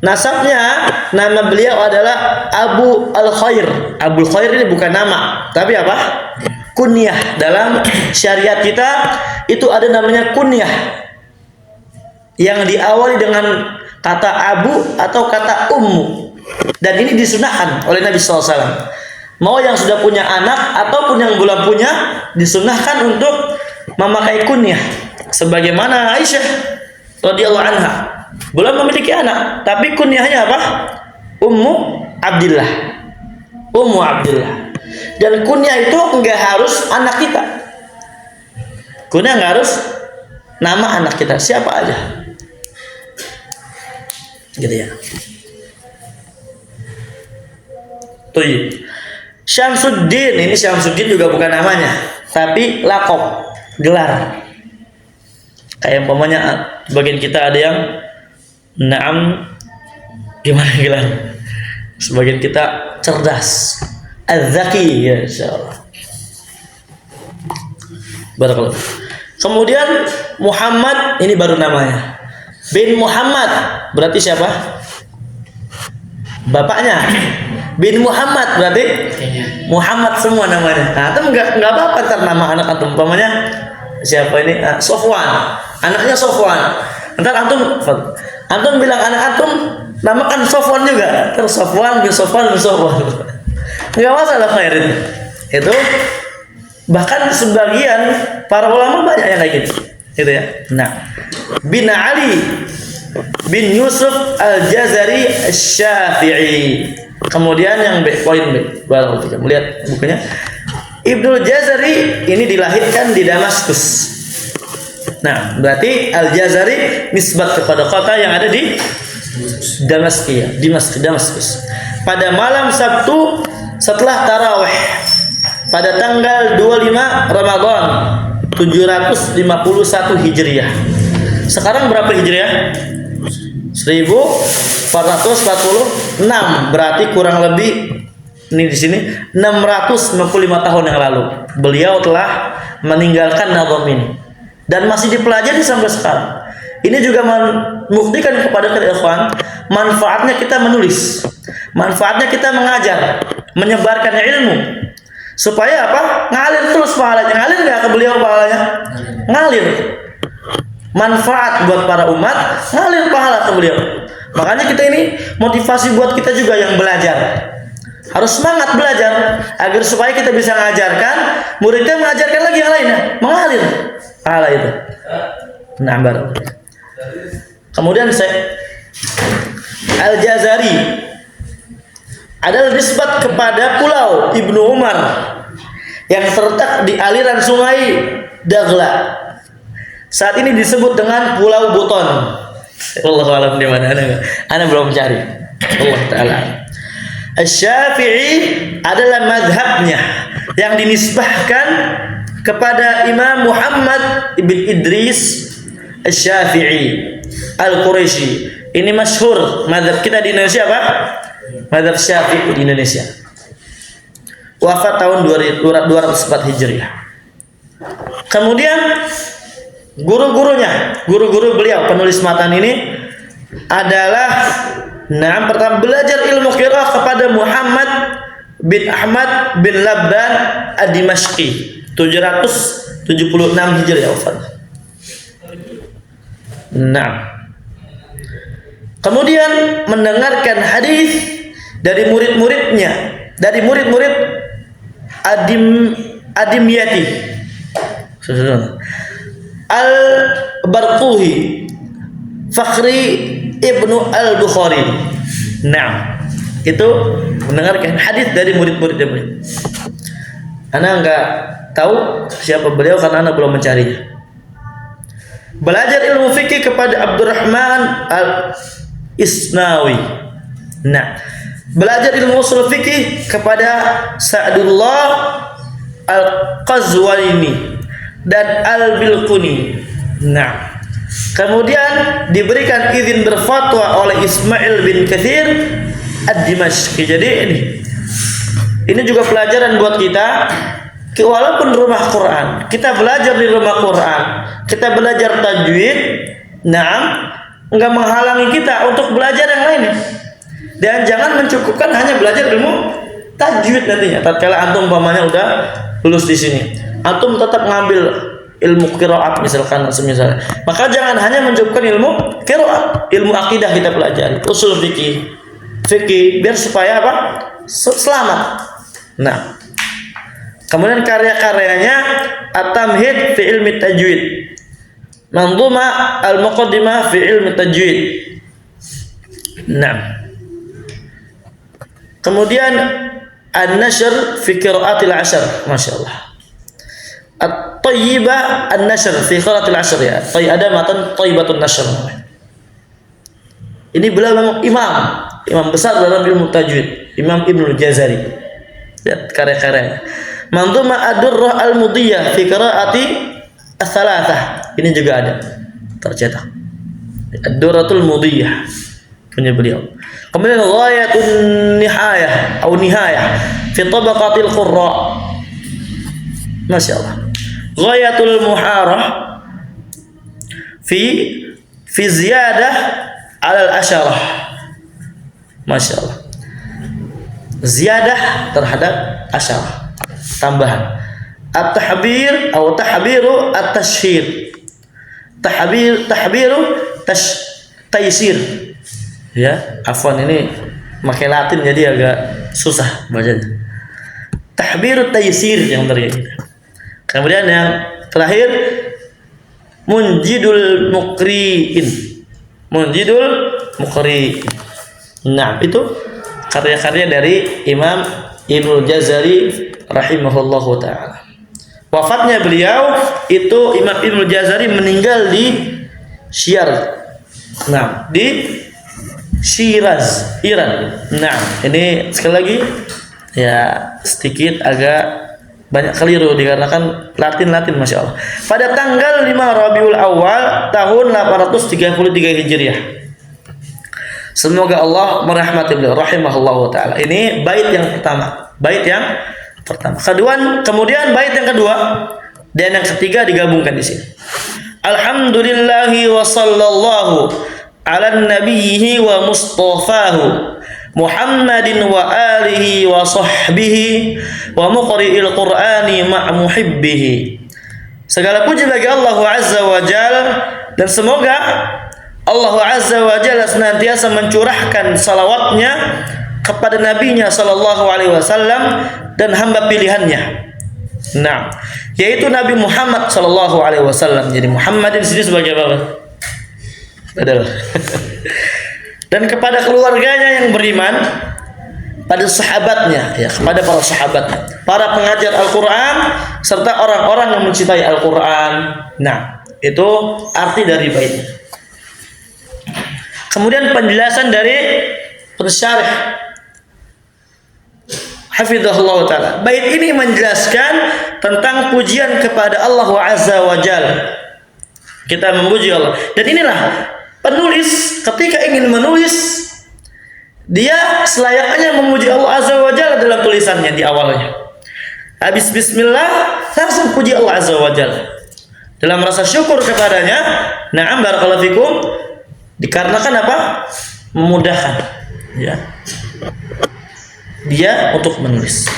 Speaker 1: Nasabnya, nama beliau adalah Abu Al-Khair. Abu Al-Khair ini bukan nama, tapi apa? Kunyah. Dalam syariat kita itu ada namanya kunyah yang diawali dengan kata abu atau kata ummu. Dan ini disunahkan oleh Nabi SAW. Mau yang sudah punya anak ataupun yang belum punya, disunahkan untuk memakai kunyah. Sebagaimana Aisyah radhiyallahu anha belum memiliki anak, tapi kunyahnya apa? Ummu Abdillah. Ummu Abdillah. Dan kunyah itu enggak harus anak kita. Kunyah enggak harus nama anak kita, siapa aja. Gitu ya. Syamsuddin, ini Syamsuddin juga bukan namanya, tapi laqab, gelar. Kayak umpamanya bagian kita ada yang na'am, gimana gelar? Sebagian kita cerdas, az-zaki, ya insyaallah. Barakallahu. Kemudian Muhammad, ini baru namanya. Bin Muhammad, berarti siapa? Bapaknya. Bin Muhammad berarti Muhammad semua namanya. Nah, itu enggak apa-apa ntar nama anak antum. Umpamanya siapa ini? Sofwan. Anaknya Sofwan. Ntar antum bilang anak antum namakan Sofwan juga. Terus Sofwan bin Sofwan bin Sofwan. Enggak masalah khair itu. Itu bahkan sebagian para ulama banyak yang kayak gitu. Gitu ya. Nah, bin Ali bin Yusuf Al-Jazari Asy-Syafi'i. Kemudian yang poin B, baru kita melihat bukunya. Ibnu Jazari ini dilahirkan di Damaskus. Nah, berarti Al-Jazari nisbat kepada kota yang ada di Damaskus. Pada malam Sabtu setelah tarawih pada tanggal 25 Ramadan 751 Hijriah. Sekarang berapa Hijriah? 1446. Berarti kurang lebih ini di sini 655 tahun yang lalu beliau telah meninggalkan nazam ini dan masih dipelajari sampai sekarang. Ini juga membuktikan kepada kita ikhwan, manfaatnya kita menulis, manfaatnya kita mengajar, menyebarkan ilmu, supaya apa? Ngalir terus pahalanya. Ngalir nggak ke beliau pahalanya? Ngalir. Manfaat buat para umat, ngalir pahala ke beliau. Makanya kita ini motivasi buat kita juga yang belajar. Harus semangat belajar agar supaya kita bisa mengajarkan, muridnya mengajarkan lagi yang lainnya, mengalir pahala itu. Nah, baru. Kemudian Al-Jazari adalah nisbat kepada pulau Ibnu Umar yang terletak di aliran sungai Dagla. Saat ini disebut dengan Pulau Buton. Wallahu a'lam di mana ana belum cari. Allah taala. Asy-Syafi'i adalah mazhabnya yang dinisbahkan kepada Imam Muhammad ibn Idris Asy-Syafi'i Al-Quraisy. Ini masyhur mazhab kita di Indonesia apa? Mazhab Syafi'i di Indonesia. Wafat tahun 204 Hijriah. Kemudian guru-guru beliau penulis matan ini adalah pertama belajar ilmu qiraah kepada Muhammad bin Ahmad bin Labban ad-Dimashqi 776 Hijriah wafat. Kemudian mendengarkan hadis dari murid-muridnya, dari murid-murid Adimyati Al-Barquhi Fakhri Ibnu Al-Bukhari. Itu mendengarkan hadis dari murid-muridnya. Ana enggak tahu siapa beliau karena ana belum mencarinya. Belajar ilmu fikih kepada Abdurrahman Al-Isnawi. Belajar ilmu usul fikih kepada Sa'dullah Al-Qazwini dan Al-Bilquni. Kemudian diberikan izin berfatwa oleh Ismail bin Katsir ad-Dimashqi. Jadi ini juga pelajaran buat kita. Walaupun rumah Quran, kita belajar di rumah Quran, kita belajar tajwid, enggak menghalangi kita untuk belajar yang lainnya. Dan jangan mencukupkan hanya belajar ilmu tajwid nantinya. Tatkala antum umpamanya udah lulus di sini, antum tetap ngambil ilmu qiraat misalkan semisal. Maka jangan hanya mencukupkan ilmu qiraat, ilmu akidah kita pelajari, usul fikih biar supaya apa? Selamat. Kemudian karya-karyanya At-Tamhid fi Ilmi Tajwid, Manzuma Al-Muqaddimah fi Ilmi Tajwid. Kemudian An-Nashr fi Qiraatil Ashr, masyaallah. At-Tayyibah An-Nashr fi Qiraatil Ashr ya. Ada matan Thayyibatun Nashr. Ini beliau imam besar dalam ilmu tajwid, Imam Ibnu Jazari. Lihat karya-karyanya. Manzuma Ad-Durrah Al-Mudiyah fi Qiraati Ats-Tsalatsah. Ini juga ada tercetak. Ad-Durratul Mudiyah punya beliau. Kemudian Ghayatun Nihayah atau Nihayah fi Tabaqatil Qurra. Masyaallah. Ghayatul Muharah fi ziyadah 'ala al-asyarah. Masyaallah. Ziyadah terhadap asyarah, tambahan. At-tahbir atau tahbiru at-tashhir. Tahbiru taysir. Ya, afwan ini pakai Latin jadi agak susah bacanya. Tahbiru taysir yang terjadi. Kemudian yang terakhir Munjidul Muqri'in. Itu karya-karya dari Imam Ibnu Jazari rahimahullahu ta'ala. Wafatnya beliau itu Imam Ibnu Jazari meninggal di di Shiraz, Iran. Ini sekali lagi ya sedikit agak banyak keliru dikarenakan Latin Masya Allah. Pada tanggal 5 Rabiul Awal tahun 833 Hijriah. Semoga Allah merahmati beliau rahimahullahu taala. Ini bait yang pertama. Kemudian bait yang kedua dan yang ketiga digabungkan di sini. Alhamdulillahi wa sallallahu ala nabiyhi wa mustafahu Muhammadin wa alihi wa sahbihi wa muqri'il Qur'ani ma' muhibbihi. Segala puji bagi Allah Azza wa Jalla, dan semoga Allah Azza wa Jalla senantiasa mencurahkan salawatnya kepada nabinya sallallahu alaihi wasallam dan hamba pilihannya. Nah, yaitu Nabi Muhammad sallallahu alaihi wasallam. Jadi Muhammadin di sini sebagai apa? Adalah dan kepada keluarganya yang beriman, pada sahabatnya, ya, kepada para sahabatnya, para pengajar Al-Quran, serta orang-orang yang mencintai Al-Quran. Nah, itu arti dari baitnya. Kemudian penjelasan dari pensyarih hafizahullah ta'ala. Bait ini menjelaskan tentang pujian kepada Allah Azza wa Jalla. Kita memuji Allah. Dan inilah penulis ketika ingin menulis, dia selayaknya memuji Allah Azza wa Jalla dalam tulisannya di awalnya. Habis bismillah langsung puji Allah Azza wa Jalla dalam rasa syukur kepadanya. Na'am barakallahu fikum, dikarenakan apa? Memudahkan ya dia untuk menulis.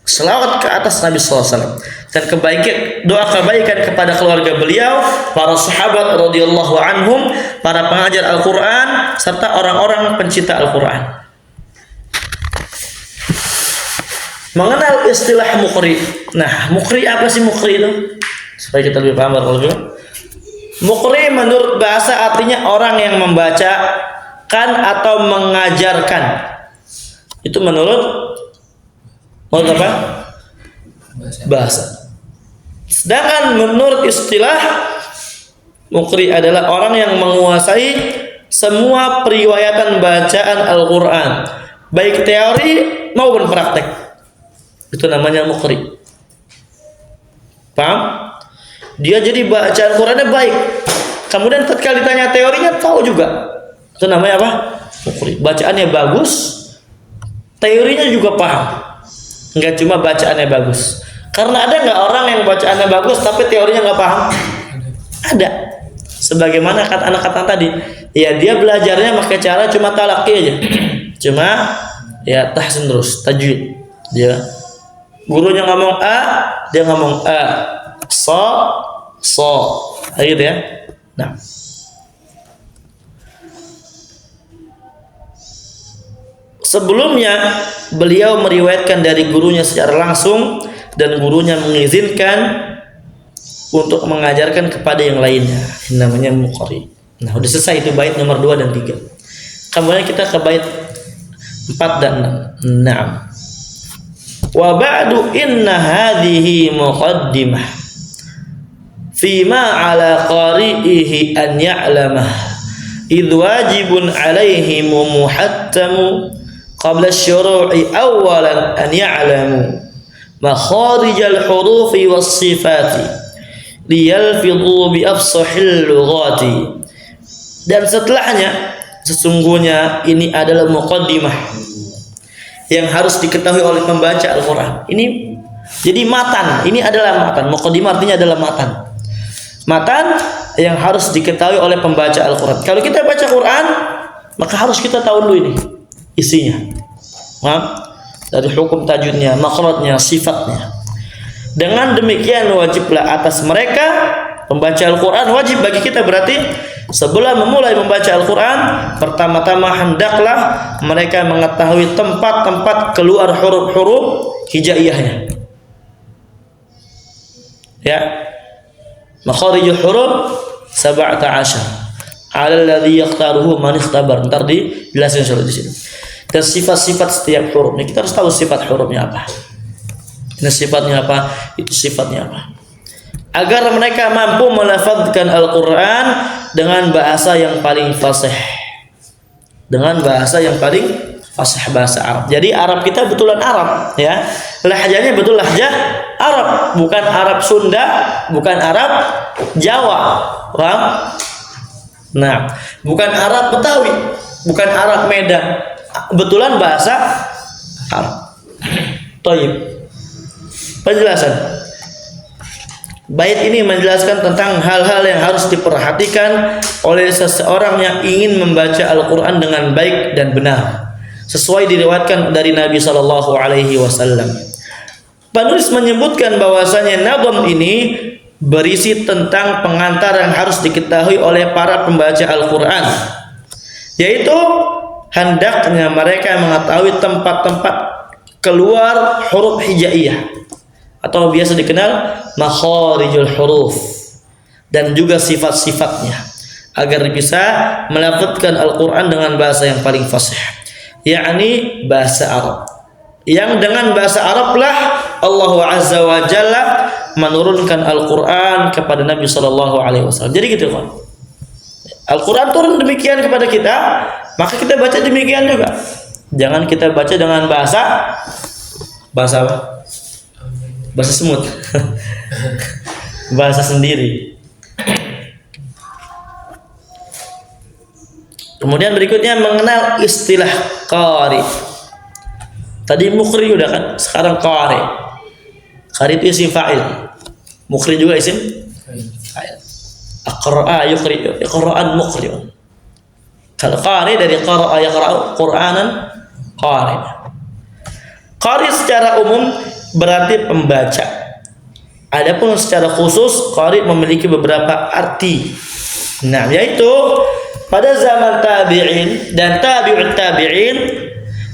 Speaker 1: Selawat ke atas Nabi SAW dan doa kebaikan kepada keluarga beliau, para sahabat radhiyallahu anhum, para pengajar Al-Quran, serta orang-orang pencinta Al-Quran. Mengenal istilah muqri. Nah, muqri apa sih muqri itu? Supaya kita lebih paham. Muqri menurut bahasa artinya orang yang membacakan atau mengajarkan. Itu menurut apa? Bahasa. Sedangkan menurut istilah, muqri adalah orang yang menguasai semua periwayatan bacaan Al-Quran, baik teori maupun praktek. Itu namanya muqri. Paham? Dia jadi baca Al-Qurannya baik, kemudian tatkala ditanya teorinya tahu juga. Itu namanya apa? Muqri. Bacaannya bagus, teorinya juga paham. Enggak cuma bacaannya bagus. Karena ada nggak orang yang bacaannya bagus tapi teorinya nggak paham? Ada. Sebagaimana kata anak tadi, ya dia belajarnya pakai cara cuma talaqi aja, cuma ya tahsin terus, tajwid. Dia gurunya ngomong a, dia ngomong a, so, gitu ya. Nah, sebelumnya beliau meriwayatkan dari gurunya secara langsung dan gurunya mengizinkan untuk mengajarkan kepada yang lainnya. Ini namanya muqri. Nah, udah selesai itu bait nomor 2 dan 3. Kemudian kita ke bait 4 dan 6. Naam. Wa ba'du inna hadhihi muqaddimah fima 'ala qari'ihi an ya'lamah idh wajibun 'alaihi muhattamu qabla asy-syuru'i awwalan an ya'lamu makharijal hurufi was sifati liyalfidhu bi afsahil lughati. Dan setelahnya sesungguhnya ini adalah muqaddimah yang harus diketahui oleh pembaca Al-Quran. Ini jadi matan, ini adalah matan. Muqaddimah artinya adalah matan. Matan yang harus diketahui oleh pembaca Al-Quran. Kalau kita baca Quran, maka harus kita tahu dulu ini isinya. Dari hukum tajwidnya, makhrajnya, sifatnya. Dengan demikian wajiblah atas mereka pembaca Al-Quran, wajib bagi kita berarti sebelum memulai membaca Al-Quran, pertama-tama hendaklah mereka mengetahui tempat-tempat keluar huruf-huruf hijaiyahnya. Ya, makharijul huruf 17 alladzi yakhtaruhu man ikhtabar. Ntar dijelasin di sini. Dan sifat-sifat setiap huruf. Kita harus tahu sifat hurufnya apa. Ini sifatnya apa? Itu sifatnya apa? Agar mereka mampu melafadzkan Al-Quran dengan bahasa yang paling fasih. Dengan bahasa yang paling fasih bahasa Arab. Jadi Arab kita betulan Arab, ya. Lahjanya betul lahjah Arab, bukan Arab Sunda, bukan Arab Jawa. Paham? Nah, bukan Arab Betawi, bukan Arab Medan. Betulan bahasa Arab. Thayyib. Penjelasan. Bait ini menjelaskan tentang hal-hal yang harus diperhatikan oleh seseorang yang ingin membaca Al-Quran dengan baik dan benar, sesuai diriwayatkan dari Nabi Shallallahu Alaihi Wasallam. Penulis menyebutkan bahwasanya nadham ini berisi tentang pengantar yang harus diketahui oleh para pembaca Al-Quran, yaitu hendaknya mereka mengetahui tempat-tempat keluar huruf hijaiyah atau biasa dikenal makharijul huruf, dan juga sifat-sifatnya, agar bisa melafadzkan Al-Quran dengan bahasa yang paling fasih, yakni bahasa Arab. Yang dengan bahasa Arab lah Allah Azza wa Jalla menurunkan Al-Quran kepada Nabi Sallallahu Alaihi Wasallam. Jadi gitu kan, Al-Quran turun demikian kepada kita, maka kita baca demikian juga. Jangan kita baca dengan bahasa apa? Bahasa semut. Bahasa sendiri. Kemudian berikutnya mengenal istilah qari. Tadi muqri udah kan, sekarang qari. Qari itu isim fa'il. Muqri juga isim fa'il. Aqra'a yuqri, iqra'an muqri'un. Kalau qari dari qara'a yaqra'u Qur'anan qari. Qari secara umum berarti pembaca. Adapun secara khusus qari memiliki beberapa arti. Nah, yaitu pada zaman tabi'in dan tabi'ut tabi'in,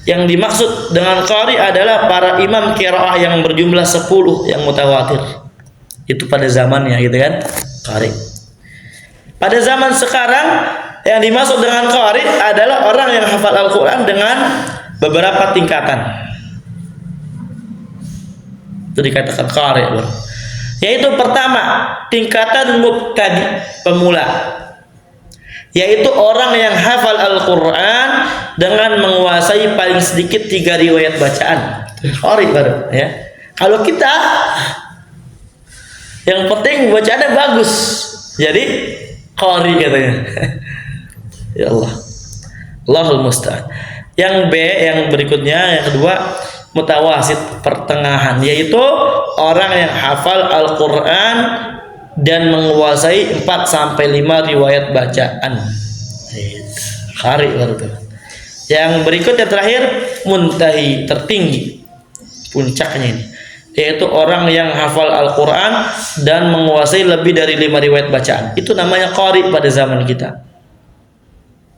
Speaker 1: yang dimaksud dengan qari adalah para imam qiraah yang berjumlah 10 yang mutawatir. Itu pada zamannya gitu kan, qari. Pada zaman sekarang yang dimaksud dengan qari adalah orang yang hafal Al-Quran dengan beberapa tingkatan. Itu dikatakan qari. Yaitu pertama, tingkatan mubtadi, pemula, yaitu orang yang hafal Al-Quran dengan menguasai paling sedikit 3 riwayat bacaan. Qari baru, ya. Kalau kita yang penting bacaannya bagus, jadi qari katanya. Ya Allah, Allahul musta'an. Yang B, yang berikutnya, yang kedua, mutawasit, pertengahan, yaitu orang yang hafal Al-Quran dan menguasai 4-5 riwayat bacaan. Qari baru. Yang berikutnya terakhir, muntahi, tertinggi, puncaknya ini, yaitu orang yang hafal Al-Quran dan menguasai lebih dari 5 riwayat bacaan. Itu namanya qari pada zaman kita,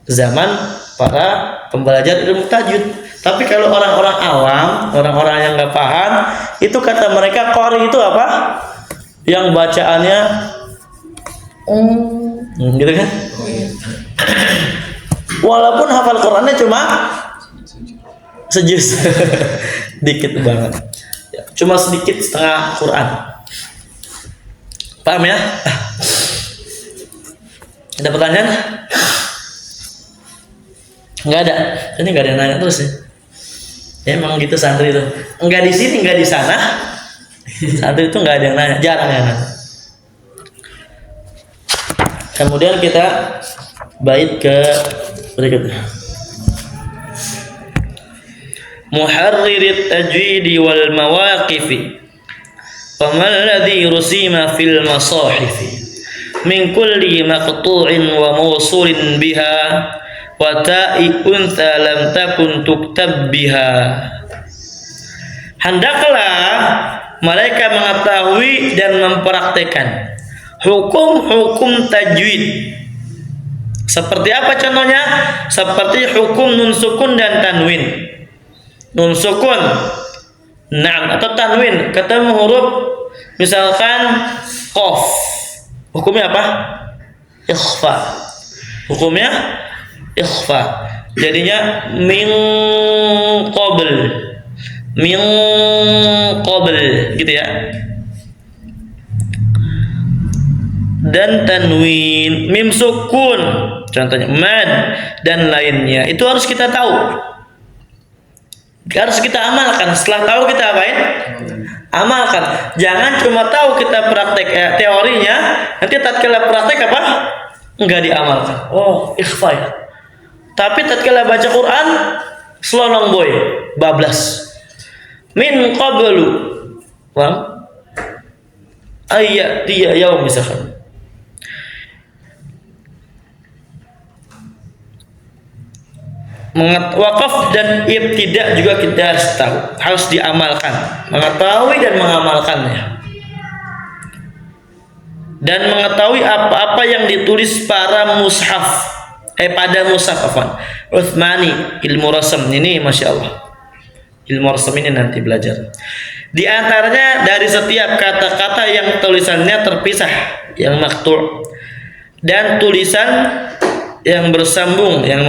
Speaker 1: zaman para pembelajar ilmu tajwid. Tapi kalau orang-orang awam, orang-orang yang nggak paham, itu kata mereka qari itu apa? Yang bacaannya gitu kan? Walaupun hafal Qurannya cuma sejuz, dikit banget, cuma sedikit, setengah Quran. Paham ya? Ada pertanyaan? Nggak ada. Ini nggak ada yang nanya terus ya. Emang gitu santri itu. Nggak di sini, nggak di sana. Santri itu nggak ada yang nanya, jarang yang nanya. Kemudian kita bait ke berikutnya. Muharririt tajwidi wal mawaqifi famal ladzi rusima fil masahifi min kulli maqtu'in wa mawsulin biha wa ta'i untha lam takun tuktab biha. Hendaklah mereka mengetahui dan mempraktekkan hukum-hukum tajwid. Seperti apa contohnya? Seperti hukum nun sukun dan tanwin. Nun sukun, na'am, atau tanwin, ketemu huruf misalkan qaf, hukumnya apa? Ikhfa. Hukumnya ikhfa. Jadinya min qabl gitu ya. Dan tanwin, mim sukun, contohnya mad dan lainnya, itu harus kita tahu. Harus kita amalkan. Setelah tahu kita apain? Amalkan. Jangan cuma tahu kita praktek teorinya, nanti tatkala praktek apa? Enggak diamalkan. Oh, ikhfa ya. Tapi tatkala baca Quran, selonong boy, bablas. Min qablu. Paham? Ayat dia yaum misalkan. Wakaf dan ibtidak juga kita harus tahu, harus diamalkan, mengetahui dan mengamalkannya, dan mengetahui apa-apa yang ditulis para mushaf, pada mushaf Utsmani, ilmu rasam ini, masya Allah, ilmu rasam ini nanti belajar. Di antaranya dari setiap kata-kata yang tulisannya terpisah, yang maktu', dan tulisan yang bersambung yang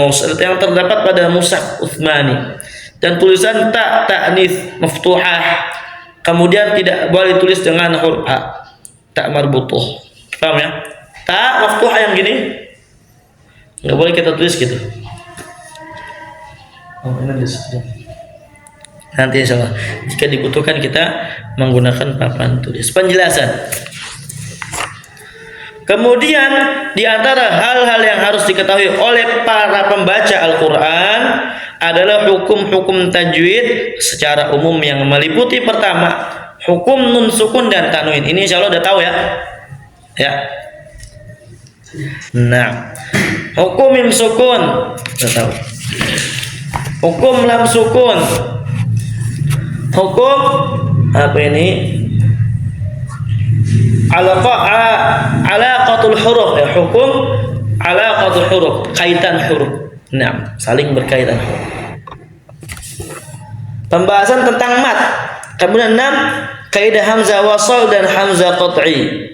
Speaker 1: terdapat pada mushaf Utsmani, dan tulisan ta'nits maftuhah, kemudian tidak boleh ditulis dengan huruf a, ta marbutuh. Paham ya? Ta maftuhah yang gini nggak boleh kita tulis gitu. Oh, ini nanti insyaallah jika dibutuhkan kita menggunakan papan tulis. Penjelasan. Kemudian di antara hal-hal yang harus diketahui oleh para pembaca Al-Quran adalah hukum-hukum tajwid secara umum yang meliputi pertama, hukum nun sukun dan tanwin. Ini insya Allah udah tahu ya. Ya. Nah, hukum mim sukun udah tahu. Hukum lam sukun. Hukum apa ini? Alaqatul huruf, ya, hukum alaqatul huruf, kaitan huruf. Nah, saling berkaitan huruf. Pembahasan tentang mat. Kemudian 6, kaidah hamzah wasal dan hamzah qat'i.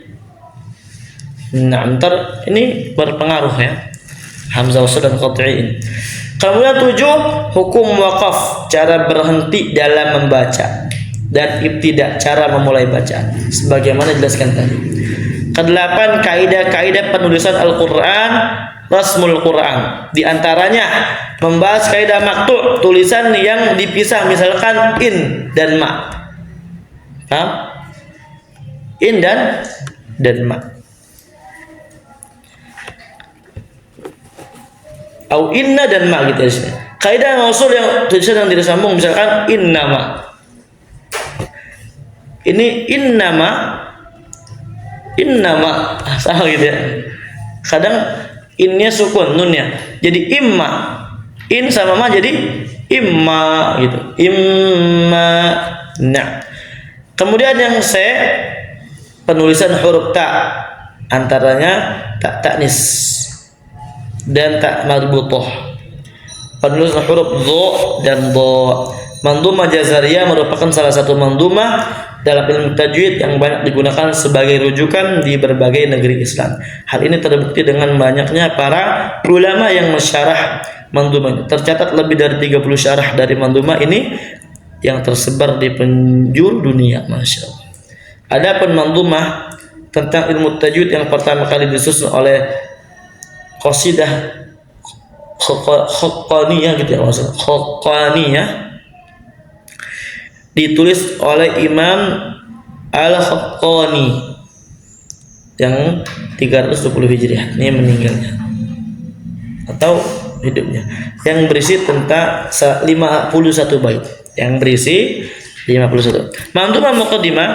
Speaker 1: Nah, ntar ini berpengaruh ya. Hamzah wasal dan qat'i ini. Kemudian 7, hukum waqaf, cara berhenti dalam membaca, dan ibtidak, cara memulai bacaan sebagaimana dijelaskan tadi. Ke-8, kaidah-kaidah penulisan Al-Quran, rasmul Quran. Di antaranya membahas kaidah maktu', tulisan yang dipisah, misalkan in dan ma. Paham? In dan ma. Au inna dan ma gitu ya. Kaidah mausul yang tulisan yang tidak sambung, misalkan inna ma. Ini innama sama gitu ya. Kadang innya sukun nunnya jadi imma, in sama ma jadi imma gitu, imma. Nah, kemudian yang penulisan huruf ta, antaranya ta ta'nis dan ta marbutoh. Penulisan huruf dho dan dho. Mandumah jazariyah merupakan salah satu mandumah dalam ilmu tajwid yang banyak digunakan sebagai rujukan di berbagai negeri Islam. Hal ini terbukti dengan banyaknya para ulama yang mensyarah mandumah ini. Tercatat lebih dari 30 syarah dari mandumah ini yang tersebar di penjuru dunia, masya Allah. Adapun mandumah tentang ilmu tajwid yang pertama kali disusun oleh qasidah Khaqqaniyah gitu ya, maksudnya Khaqqaniyah, ditulis oleh Imam Al-Khaqqani yang 320 Hijriah. Ini meninggalnya atau hidupnya, yang berisi tentang 51 bait, yang berisi 51. Mandumah Muqaddimah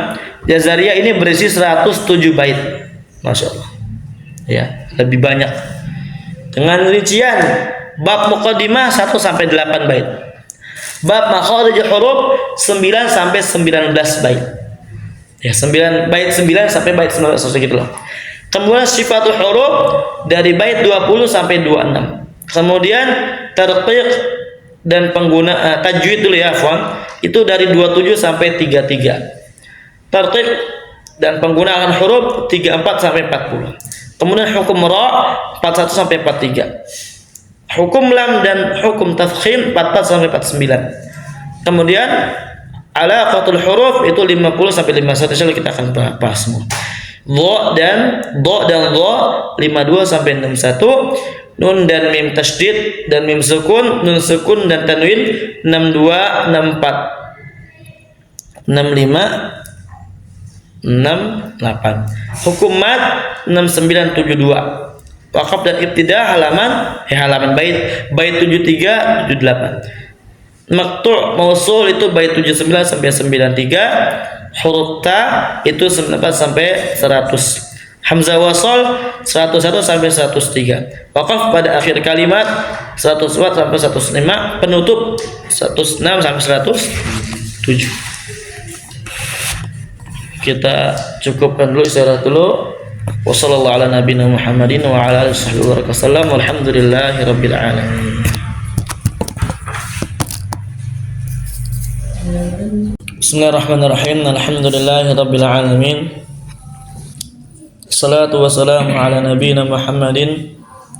Speaker 1: Jazariyah ini berisi 107 bait, masya Allah ya, lebih banyak. Dengan rincian bab Muqaddimah 1 sampai 8 bait, bab makharij huruf 9 sampai 19 bait. Ya, 9 bait 9 sampai bait 19 gitu loh. Kemudian sifatul huruf dari bait 20 sampai 26. Kemudian tarqiq dan pengguna tajwid dulu ya, afwan. Itu dari 27 sampai 33. Tarqiq dan penggunaan huruf 34 sampai 40. Kemudian hukum ra 41 sampai 43. Hukum lam dan hukum tafkhim 44 sampai 49. Kemudian alaqatul huruf itu 50 sampai 51. Insyaallah kita akan bahas semua. Dha dan dha 52 sampai 61. nun dan mim tasydid dan mim sukun, nun sukun dan tanwin 62, 64, 65, 68. Hukum mad 6972. Waqaf dan ibtida halaman bait 73, 78. Maqtu' mausul itu bait 79 sampai 93. Huruf ta itu 94 sampai 100. Hamzah wasal 101 sampai 103. Waqaf pada akhir kalimat 104 sampai 105. Penutup 106 sampai 107. Kita cukupkan dulu istirahat dulu. Wassallallahu ala nabiyina Muhammadin wa ala alihi wasallam. Walhamdulillahi rabbil alamin. Bismillahirrahmanirrahim. Alhamdulillahi rabbil alamin. Salatu wassalamu ala nabiyina Muhammadin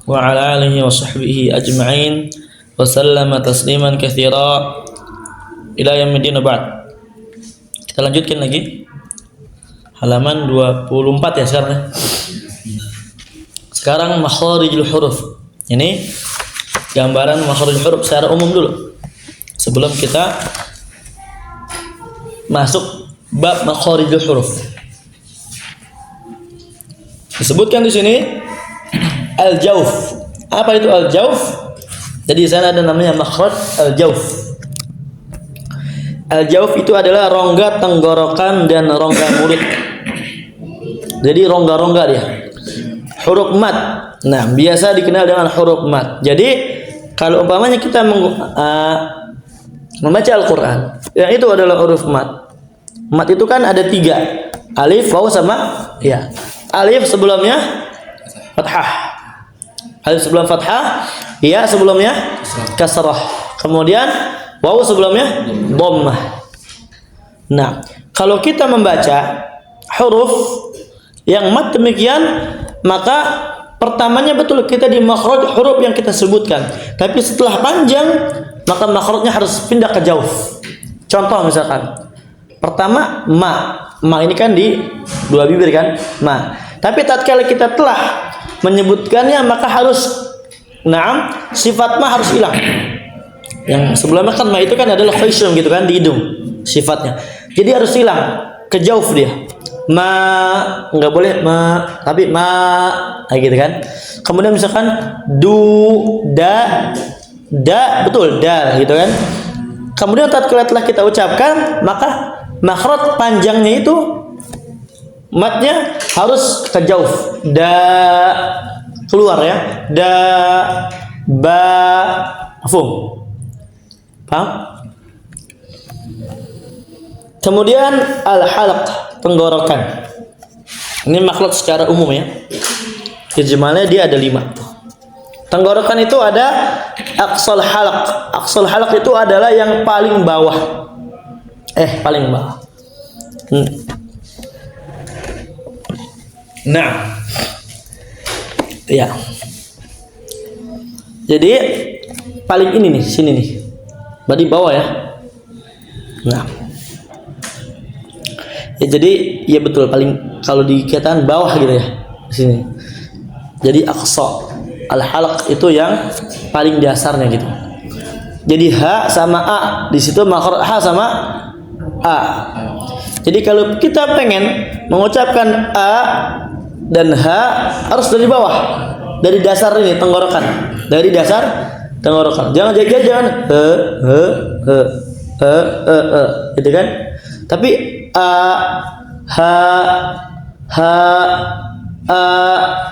Speaker 1: wa ala alihi wa sahbihi ajma'in wa sallama tasliman katsira ila yaumil ba'd. Kita lanjutkan lagi halaman 24 ya sekarang ya. Sekarang makharijul huruf. Ini gambaran makharijul huruf secara umum dulu sebelum kita masuk bab makharijul huruf. Disebutkan di sini al-jauf. Apa itu al-jauf? Jadi di sana ada namanya makhraj al-jauf. Al-jauf itu adalah rongga tenggorokan dan rongga mulut. Jadi rongga-rongga dia. Huruf mad. Nah, biasa dikenal dengan huruf mad. Jadi kalau umpamanya kita membaca Al-Qur'an, yang itu adalah huruf mad. Mad itu kan ada 3. Alif, waw sama ya. Alif sebelumnya fathah. Alif sebelum fathah, ya sebelumnya kasrah. Kemudian waw sebelumnya dhammah. Nah, kalau kita membaca huruf yang mad demikian, maka pertamanya betul kita di makhraj huruf yang kita sebutkan. Tapi setelah panjang, maka makhrajnya harus pindah ke jauf. Contoh misalkan, pertama ma ini kan di dua bibir kan, ma. Tapi tatkala kita telah menyebutkannya, maka harus sifat ma harus hilang. Yang sebelumnya kan ma itu kan adalah khaysyum gitu kan, di hidung sifatnya. Jadi harus hilang, ke jauf dia. Ma enggak boleh ma, tapi ma kayak gitu kan. Kemudian misalkan da betul da gitu kan. Kemudian tatkala telah kita ucapkan, maka makhraj panjangnya itu matnya harus ke jauf. Da keluar ya. Da ba mafhum. Paham? Kemudian al-halaq, tenggorokan. Ini makhluk secara umum ya. Ijmalnya dia ada 5. Tenggorokan itu ada aqsal halaq. Aqsal halaq itu adalah yang paling bawah. Paling bawah. Nah. Ya. Jadi paling ini nih, sini nih. Berarti bawah ya. Nah. Ya, jadi ya betul paling kalau dikatakan bawah gitu ya di sini. Jadi aqsa al-halaq itu yang paling dasarnya gitu. Jadi ha sama a di situ makhraj ha sama a. Jadi kalau kita pengen mengucapkan a dan ha harus dari bawah, dari dasar ini tenggorokan, dari dasar tenggorokan. Jangan gitu kan? Tapi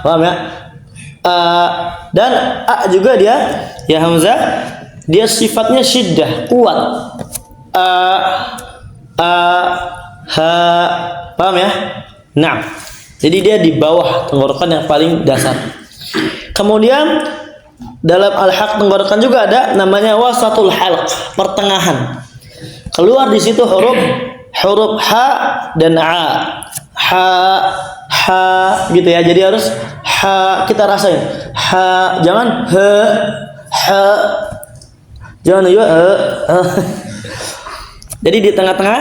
Speaker 1: paham ya? Dan a juga dia ya hamzah, dia sifatnya syiddah, kuat. Paham ya? Nah, jadi dia di bawah tenggorokan yang paling dasar. Kemudian dalam al-haq tenggorokan juga ada namanya wasatul halq, pertengahan. Keluar di situ huruf ha dan a. Ha gitu ya. Jadi harus ha, kita rasain. Ha, jangan ha. Jangan ya Jadi di tengah-tengah.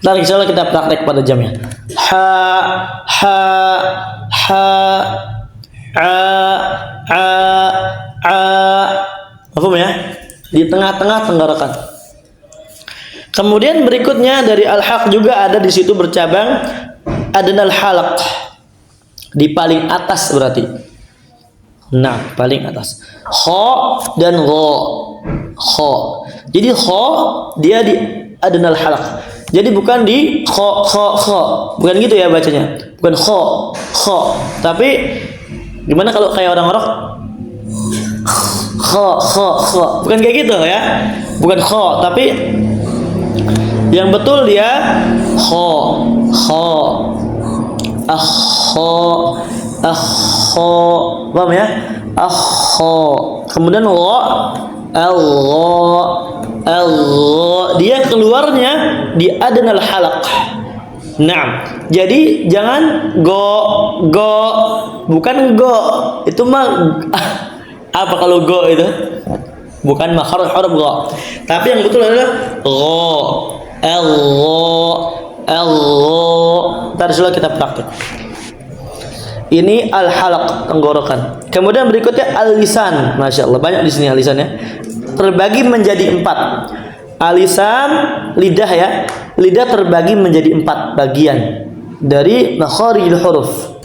Speaker 1: Ntar insyaallah kita praktek pada jamnya. Ha a a. Paham ya? Di tengah-tengah tenggorokan. Kemudian berikutnya dari al-haq juga ada di situ bercabang adnal halaq. Di paling atas berarti. Nah, paling atas. Kha dan gha. Kha. Jadi kha dia di adnal halaq. Jadi bukan di kha. Bukan gitu ya bacanya. Bukan kha. Tapi gimana kalau kayak orang Arab? Kha. Bukan kayak gitu ya. Bukan kha, tapi yang betul dia kha. Paham ya? Kemudian gha, dia keluarnya di adnal halaq. Nah, jadi jangan go, bukan go. Itu mah apa kalau go itu? Bukan makhraj huruf go. Tapi yang betul adalah gha. Ntar dulu kita praktik. Ini al-halaq, tenggorokan. Kemudian berikutnya al-lisan. Masya Allah, banyak di sini al-lisannya. Terbagi menjadi 4. Al-lisan, lidah ya. Lidah terbagi menjadi 4 bagian dari makharijul huruf.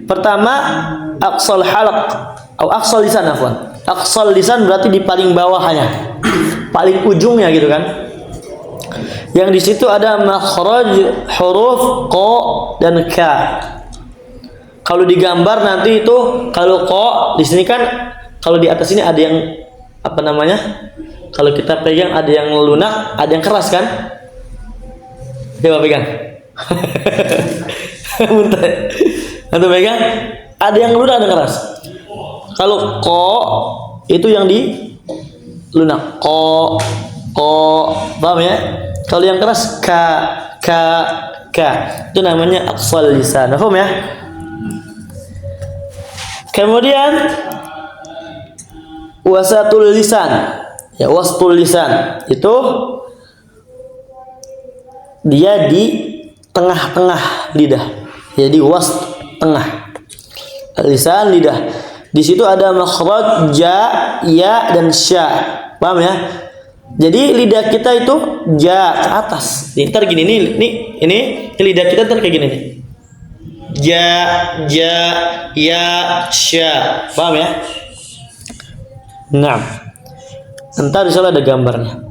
Speaker 1: Pertama, aqsal halaq atau aqsal lisan afwan. Aqsal lisan berarti di paling bawahnya. Paling ujungnya gitu kan. Yang di situ ada makhraj huruf qa dan ka. Kalau digambar nanti itu kalau qa di sini kan kalau di atas ini ada yang apa namanya? Kalau kita pegang ada yang lunak, ada yang keras kan? Coba pegang. Antum pegang, ada yang lunak, ada yang keras. Kalau qa itu yang di lunak. Qa. Paham ya? Kalau yang keras ka. Itu namanya aqsal lisan. Paham ya? Kemudian wasatul lisan. Ya, wastul lisan itu dia di tengah-tengah lidah. Jadi wast tengah. Lisan lidah. Di situ ada makhraj ja, ya dan sya. Paham ya? Jadi lidah kita itu ja ke atas. Ntar gini ini lidah kita ntar kayak gini nih. Ja, ya, sya. Paham ya? Nah. Ntar insya Allah ada gambarnya.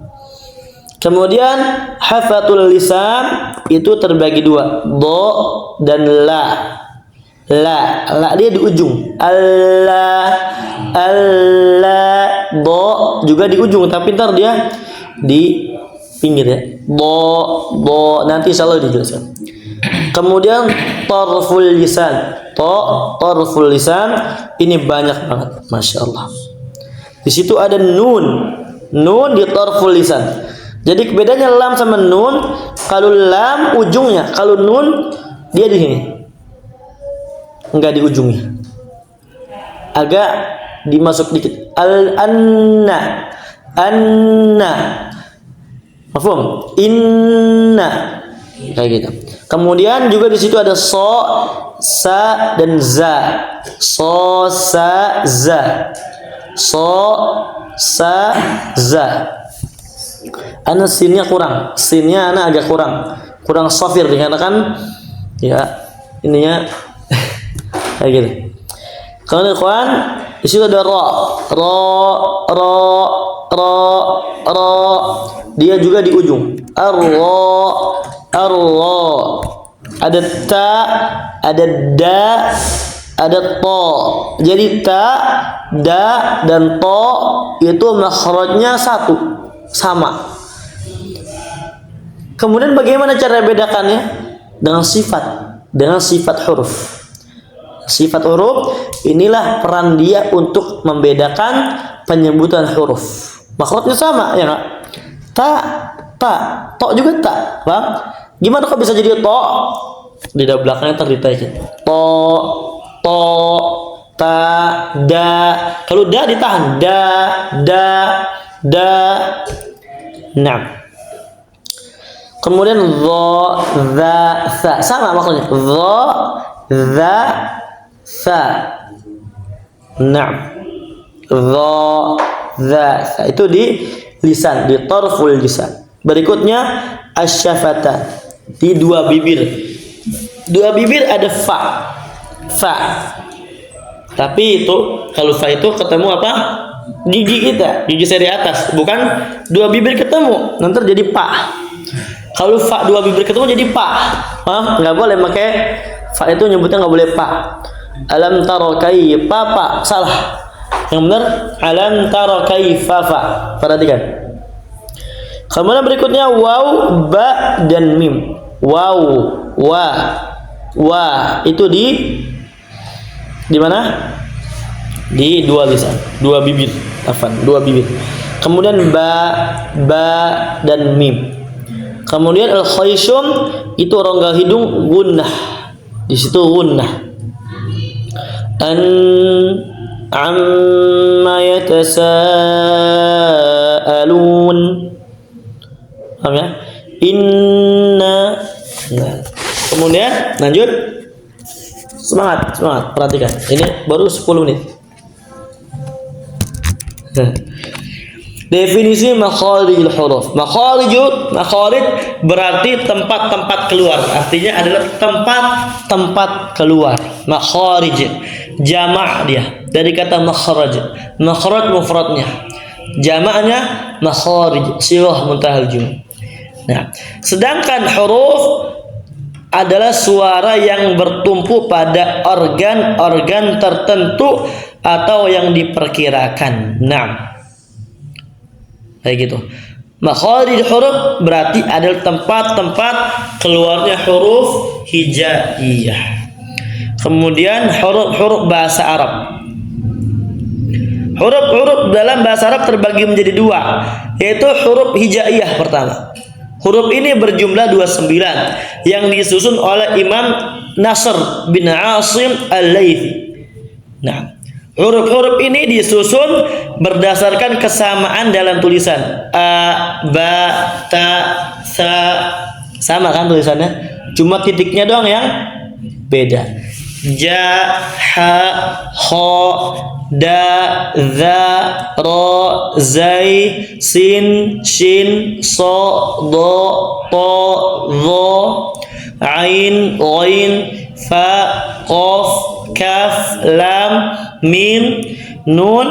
Speaker 1: Kemudian hafatul lisan itu terbagi 2, do dan la. La dia di ujung. Allah, do juga di ujung, tapi ntar dia di pinggir ya. Do nanti insya Allah dijelaskan. Kemudian tarful lisan. Tarful lisan ini banyak banget, masya Allah. Di situ ada nun di tarful lisan. Jadi bedanya lam sama nun. Kalau lam ujungnya, kalau nun dia di sini, enggak di ujungnya, agak dimasuk dikit. Anna, mafhum? Inna, kayak gitu. Kemudian juga di situ ada so, sa dan za. So, sa, za. So, sa, za. Ana sinnya kurang. Sinnya ana agak kurang sofir dikatakan ya ininya kayak gitu. Kalau ikhwan di situ ada ro. Dia juga di ujung. Arro. Ada ta, ada da, ada to. Jadi ta, da dan to itu makhrajnya satu, sama. Kemudian bagaimana cara bedakannya? Dengan sifat huruf. Sifat huruf inilah peran dia untuk membedakan penyebutan huruf. Makhrajnya sama ya enggak? To juga ta, Bang. Gimana kok bisa jadi to? Lidah belakangnya terditaikin. To, ta, da. Kalau da ditahan. Da. Nah. Kemudian dha, za, sa. Sama maksudnya. Dha, za, sa. Na'am. Dha, dza. Itu di lisan, di tarful lisan. Berikutnya asyafatan, di dua bibir. Dua bibir ada fa. Fa. Tapi itu kalau fa itu ketemu apa? Gigi kita, gigi seri atas, bukan dua bibir ketemu, nanti jadi pa. Kalau fa dua bibir ketemu jadi pa. Nggak boleh pakai fa, itu nyebutnya nggak boleh pa. Alam taro kaifa, pa salah. Yang benar alam taro kaifa, fa. Perhatikan. Kemudian berikutnya waw, ba dan mim. Waw, wa itu di mana? Di dua lisan, dua bibir, dua bibir. Kemudian ba dan mim. Kemudian al khayshum itu rongga hidung gunnah. Di situ gunnah. An amma yatasaalun. Paham ya? Inna. Nah. Kemudian lanjut. Semangat, perhatikan. Ini baru 10 menit. Definisi makharijul huruf. Makharij berarti tempat-tempat keluar. Artinya adalah tempat-tempat keluar. Makharij jamak dia dari kata makhraj. Makhraj mufradnya. Jamaknya makharij, sighah muntahal jum'. Nah, sedangkan huruf adalah suara yang bertumpu pada organ-organ tertentu atau yang diperkirakan. Nah, kayak gitu. Makharij huruf berarti adalah tempat-tempat keluarnya huruf hijaiyah. Kemudian huruf-huruf bahasa Arab. Huruf-huruf dalam bahasa Arab terbagi menjadi dua, yaitu huruf hijaiyah pertama. Huruf ini berjumlah 29 yang disusun oleh Imam Nasr bin Asim Al-Laythi. Nah, huruf-huruf ini disusun berdasarkan kesamaan dalam tulisan. A, ba, ta, sa. Sama kan tulisannya? Cuma titiknya doang yang beda. Ja, ha, kha, da, za, ra, zai, sin, shin, so, do, to, zo, ain, ghain, fa, qaf, kaf, lam, mim, nun,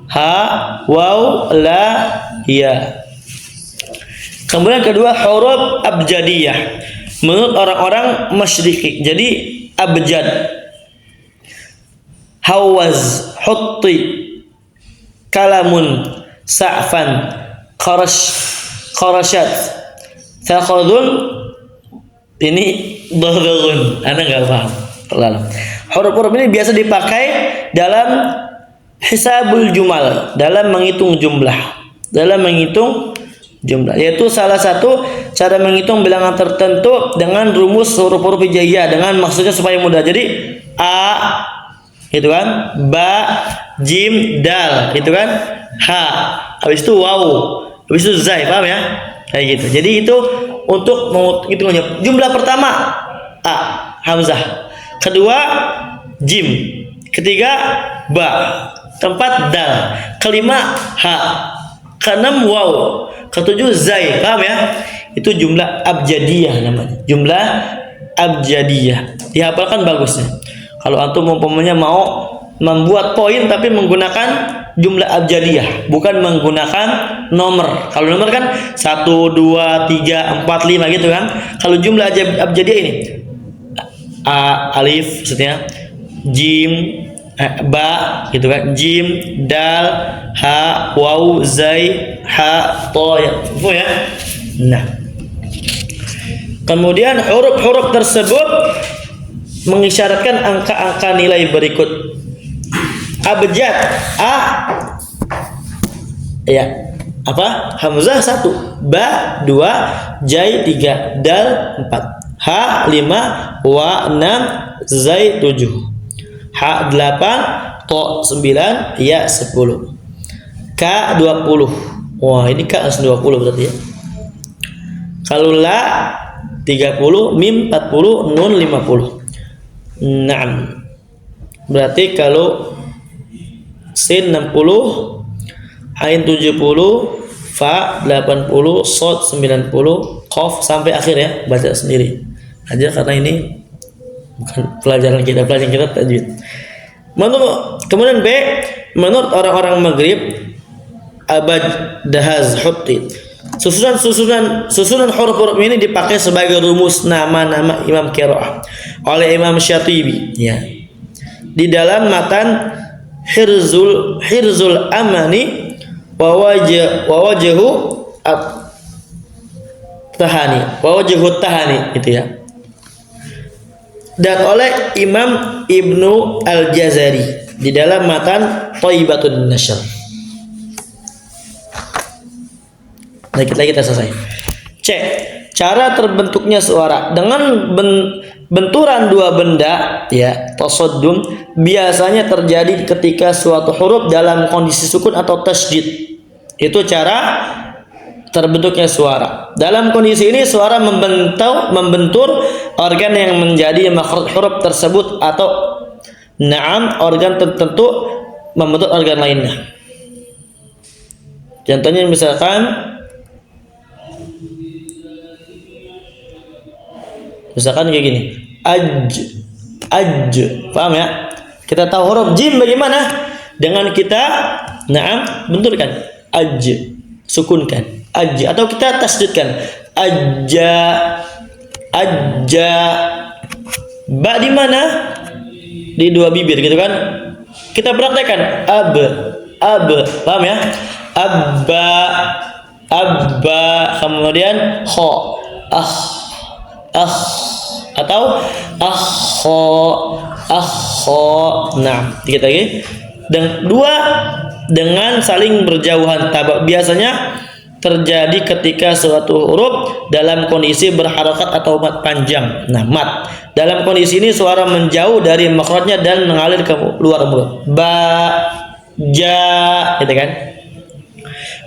Speaker 1: ha, waw, la, ya. Kemudian kedua huruf abjadiyah menurut orang-orang Masyriki. Jadi abjad, hawaz, hutti, kalamun, sa'fan, qarashat, thakhadun. Ini dhaghun. Anda nggak paham terlalu. Huruf-huruf ini biasa dipakai dalam hisabul jumal, dalam menghitung jumlah, yaitu salah satu cara menghitung bilangan tertentu dengan rumus huruf-huruf hijaiyah, dengan maksudnya supaya mudah. Jadi a itu kan, ba, jim, dal, itu kan, ha, habis itu waw, habis itu zai, paham ya? Kayak gitu. Jadi itu untuk menghitungnya. Jumlah pertama a, hamzah. Kedua jim. Ketiga ba. Keempat dal. Kelima ha. Keenam waw. Ketujuh zai, paham ya? Itu jumlah abjadiyah namanya. Jumlah abjadiyah. Dihafalkan bagusnya. Kalau antum umpamanya mau membuat poin tapi menggunakan jumlah abjadiyah, bukan menggunakan nomor. Kalau nomor kan 1, 2, 3, 4, 5 gitu kan. Kalau jumlah abjadiyah ini a, alif maksudnya, jim, ba gitu kan, jim, dal, ha, waw, zai, ha, to, ya. Nah, kemudian huruf-huruf tersebut mengisyaratkan angka-angka nilai berikut. Abjad a, ya, apa? Hamzah 1, ba 2, jai 3, dal 4, ha 5, wa 6, zai 7, ha 8, to 9, ya 10, ka 20. Wah, ini ka 20 berarti ya. Kalau la 30, mim 40, nun 50. Naam. Berarti kalau sin 60, ain 70, fa 80, sod 90, qaf sampai akhir ya, baca sendiri aja karena ini bukan pelajaran kita tajwid. Kemudian B, menurut orang-orang Maghrib abad dahaz hutti, susunan huruf-huruf ini dipakai sebagai rumus nama-nama imam qiraah oleh Imam Syatibi ya. Di dalam matan Hirzul Amani wa wajhu tahani itu ya. Dan oleh Imam Ibnu Al-Jazari di dalam matan Thaibatun Nashr. Nah, kita selesai. C. Cara terbentuknya suara dengan benturan dua benda ya, tasaddum biasanya terjadi ketika suatu huruf dalam kondisi sukun atau tasydid. Itu cara terbentuknya suara. Dalam kondisi ini suara membentur organ yang menjadi makhraj huruf tersebut atau organ tertentu membentur organ lainnya. Contohnya misalkan kayak gini, aj, paham ya? Kita tahu huruf jim bagaimana? Dengan kita benturkan, aj, sukunkan, aj, atau kita tasdidkan, aja, ba di mana? Di dua bibir gitu kan? Kita praktekkan, ab, paham ya? Abba, kemudian kho, atau akho. Nah, dikit lagi. Dan dua dengan saling berjauhan tabak biasanya terjadi ketika suatu huruf dalam kondisi berharokat atau mat panjang. Nah, mat. Dalam kondisi ini suara menjauh dari makhrajnya dan mengalir ke luar mulut. Ba, ja, gitu kan?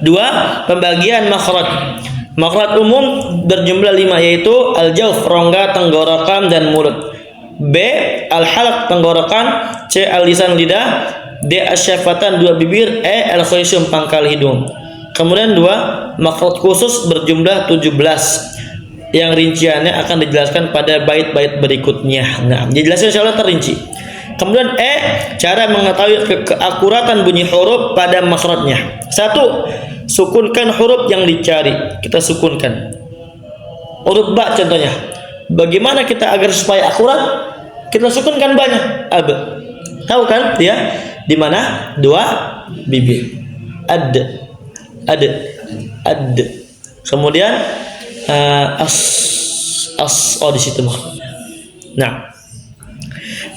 Speaker 1: Dua, pembagian makhraj. Makhraj umum berjumlah 5 yaitu al-jawf, rongga, tenggorokan dan mulut. B, al-halaq, tenggorokan. C, al-lisan, lidah. D, asyafatan, dua bibir. E, al-khayshum, pangkal hidung. Kemudian 2, makhraj khusus berjumlah 17 yang rinciannya akan dijelaskan pada bait-bait berikutnya. Nah, dijelaskan insyaallah terinci. Kemudian E, cara mengetahui keakuratan bunyi huruf pada makhrajnya. 1, sukunkan huruf yang dicari. Kita sukunkan huruf ba contohnya. Bagaimana kita agar supaya akurat? Kita sukunkan banyak. Ab, tahu kan dia di mana? Dua bibir. Ad. Kemudian oh di situ makhluknya. Nah,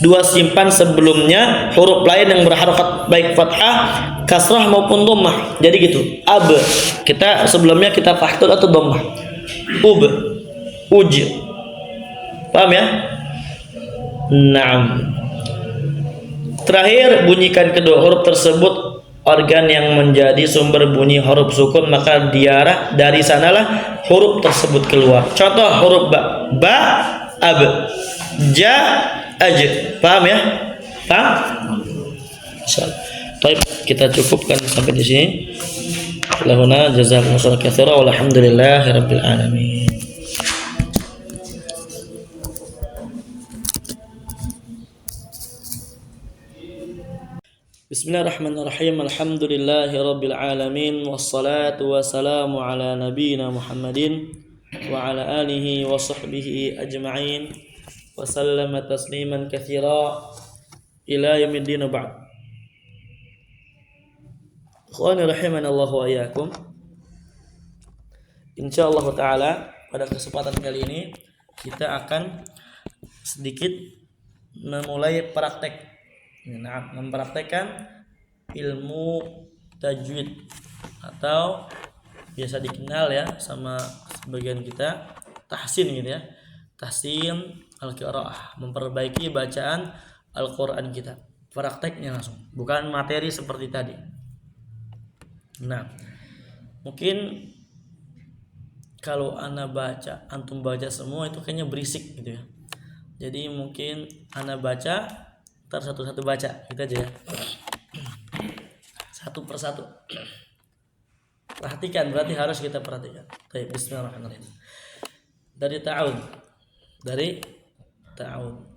Speaker 1: dua simpan sebelumnya huruf lain yang berharokat baik fathah, kasrah maupun dhammah. Jadi gitu. Ab, kita sebelumnya kita fathul atau dhammah. Ub, uj. Paham ya? Naam. Terakhir, bunyikan kedua huruf tersebut organ yang menjadi sumber bunyi huruf sukun, maka diarah dari sanalah huruf tersebut keluar. Contoh huruf ba, ab, ja, aj. Paham ya? Paham? Baik, kita cukupkan sampai di sini. Lahuna jazakumullahu khairan walhamdulillahirabbil alamin. Bismillahirrahmanirrahim. Alhamdulillahirabbil alamin wassalatu wassalamu ala nabiyyina Muhammadin wa ala alihi wa sahbihi ajma'in wa sallama tasliman katsira ila yaumiddin ba'd. Ikhwani rahimanallahu wa iyyakum. Insyaallah taala pada kesempatan kali ini kita akan sedikit memulai praktek, mempraktekkan ilmu tajwid atau biasa dikenal ya sama sebagian kita tahsin gitu ya. Tahsin al-qiraah, memperbaiki bacaan Al-Qur'an kita. Prakteknya langsung, bukan materi seperti tadi. Nah, mungkin kalau antum baca semua itu kayaknya berisik gitu ya. Jadi mungkin ana baca, ntar satu-satu baca, gitu aja ya. satu persatu. Perhatikan, berarti harus kita perhatikan. Baik, bismillahirrahmanirrahim. Dari ta'awud.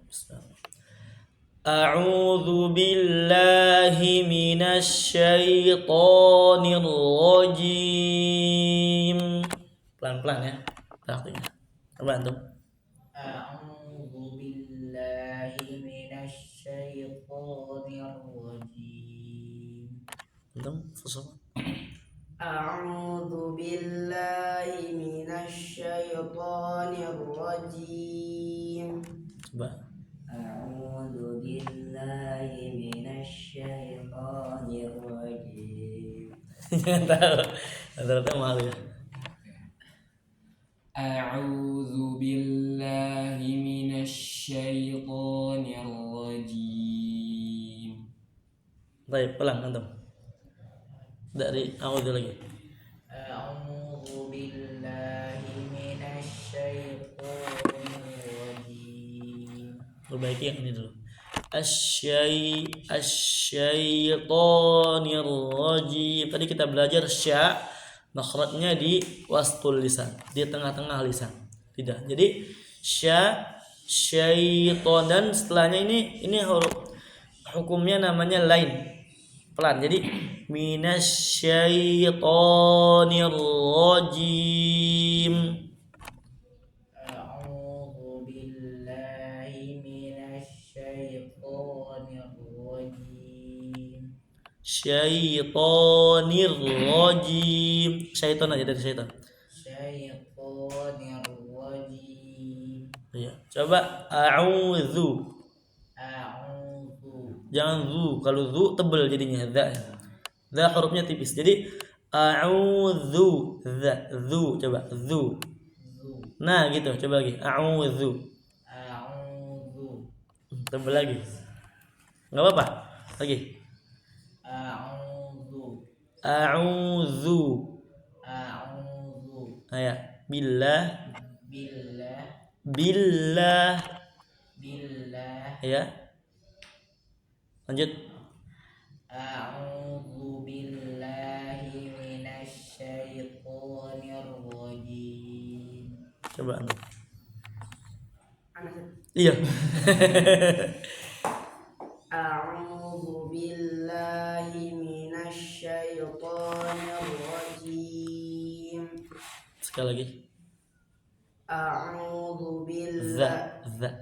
Speaker 1: Bismillah. A'udzu billahi minasy syaithanir rajim. Pelan-pelan ya. Praktiknya. Coba antum.
Speaker 2: A'udzu billahi minasy syaithanir rajim.
Speaker 1: Antum susah.
Speaker 2: A'udzu billahi minasy syaithanir rajim.
Speaker 1: Coba.
Speaker 2: A'udzu billahi minasy syaithanir rajim.
Speaker 1: Jangan tahu. Rata-rata malu ya.
Speaker 2: A'udzu billahi minasy syaithanir rajim.
Speaker 1: Baik, pelan antum. Dari a'udzu lagi.
Speaker 2: A'udzu billahi minasy syaithanir rajim.
Speaker 1: Perbaiki yang ini dulu. Asyaitonir rajim. Tadi kita belajar sya, makhrajnya di wastul lisan, di tengah-tengah lisan. Tidak. Jadi syaiton, dan setelahnya ini huruf hukumnya namanya lain. Pelan. Jadi minasyaitonir rajim.
Speaker 2: A'udzu billahi minasy syaithanir rajim.
Speaker 1: Syaitonir rajim. Syaiton aja dari syaitan.
Speaker 2: Syaithanir rajim.
Speaker 1: Iya. Coba a'udzu.
Speaker 2: A'udzu.
Speaker 1: Jangan zu. Kalau zu tebel jadinya za. Za hurufnya tipis. Jadi a'udzu. Za. Zu. Coba zu. Nah, gitu. Coba lagi. A'udzu.
Speaker 2: A'udzu.
Speaker 1: Tebel lagi. Enggak apa-apa. Lagi.
Speaker 2: A'udzu.
Speaker 1: A'udzu.
Speaker 2: A'udzu.
Speaker 1: Ayat. Billah.
Speaker 2: Billah.
Speaker 1: Billah.
Speaker 2: Billah.
Speaker 1: Ya. Lanjut.
Speaker 2: A'udzu billahi minasy syaithanir rajim.
Speaker 1: Coba anu. Iya.
Speaker 2: A'udzu billahi minasy syaithanir rajim.
Speaker 1: Sekali lagi.
Speaker 2: A'udzu
Speaker 1: Za.
Speaker 2: billahi
Speaker 1: Za.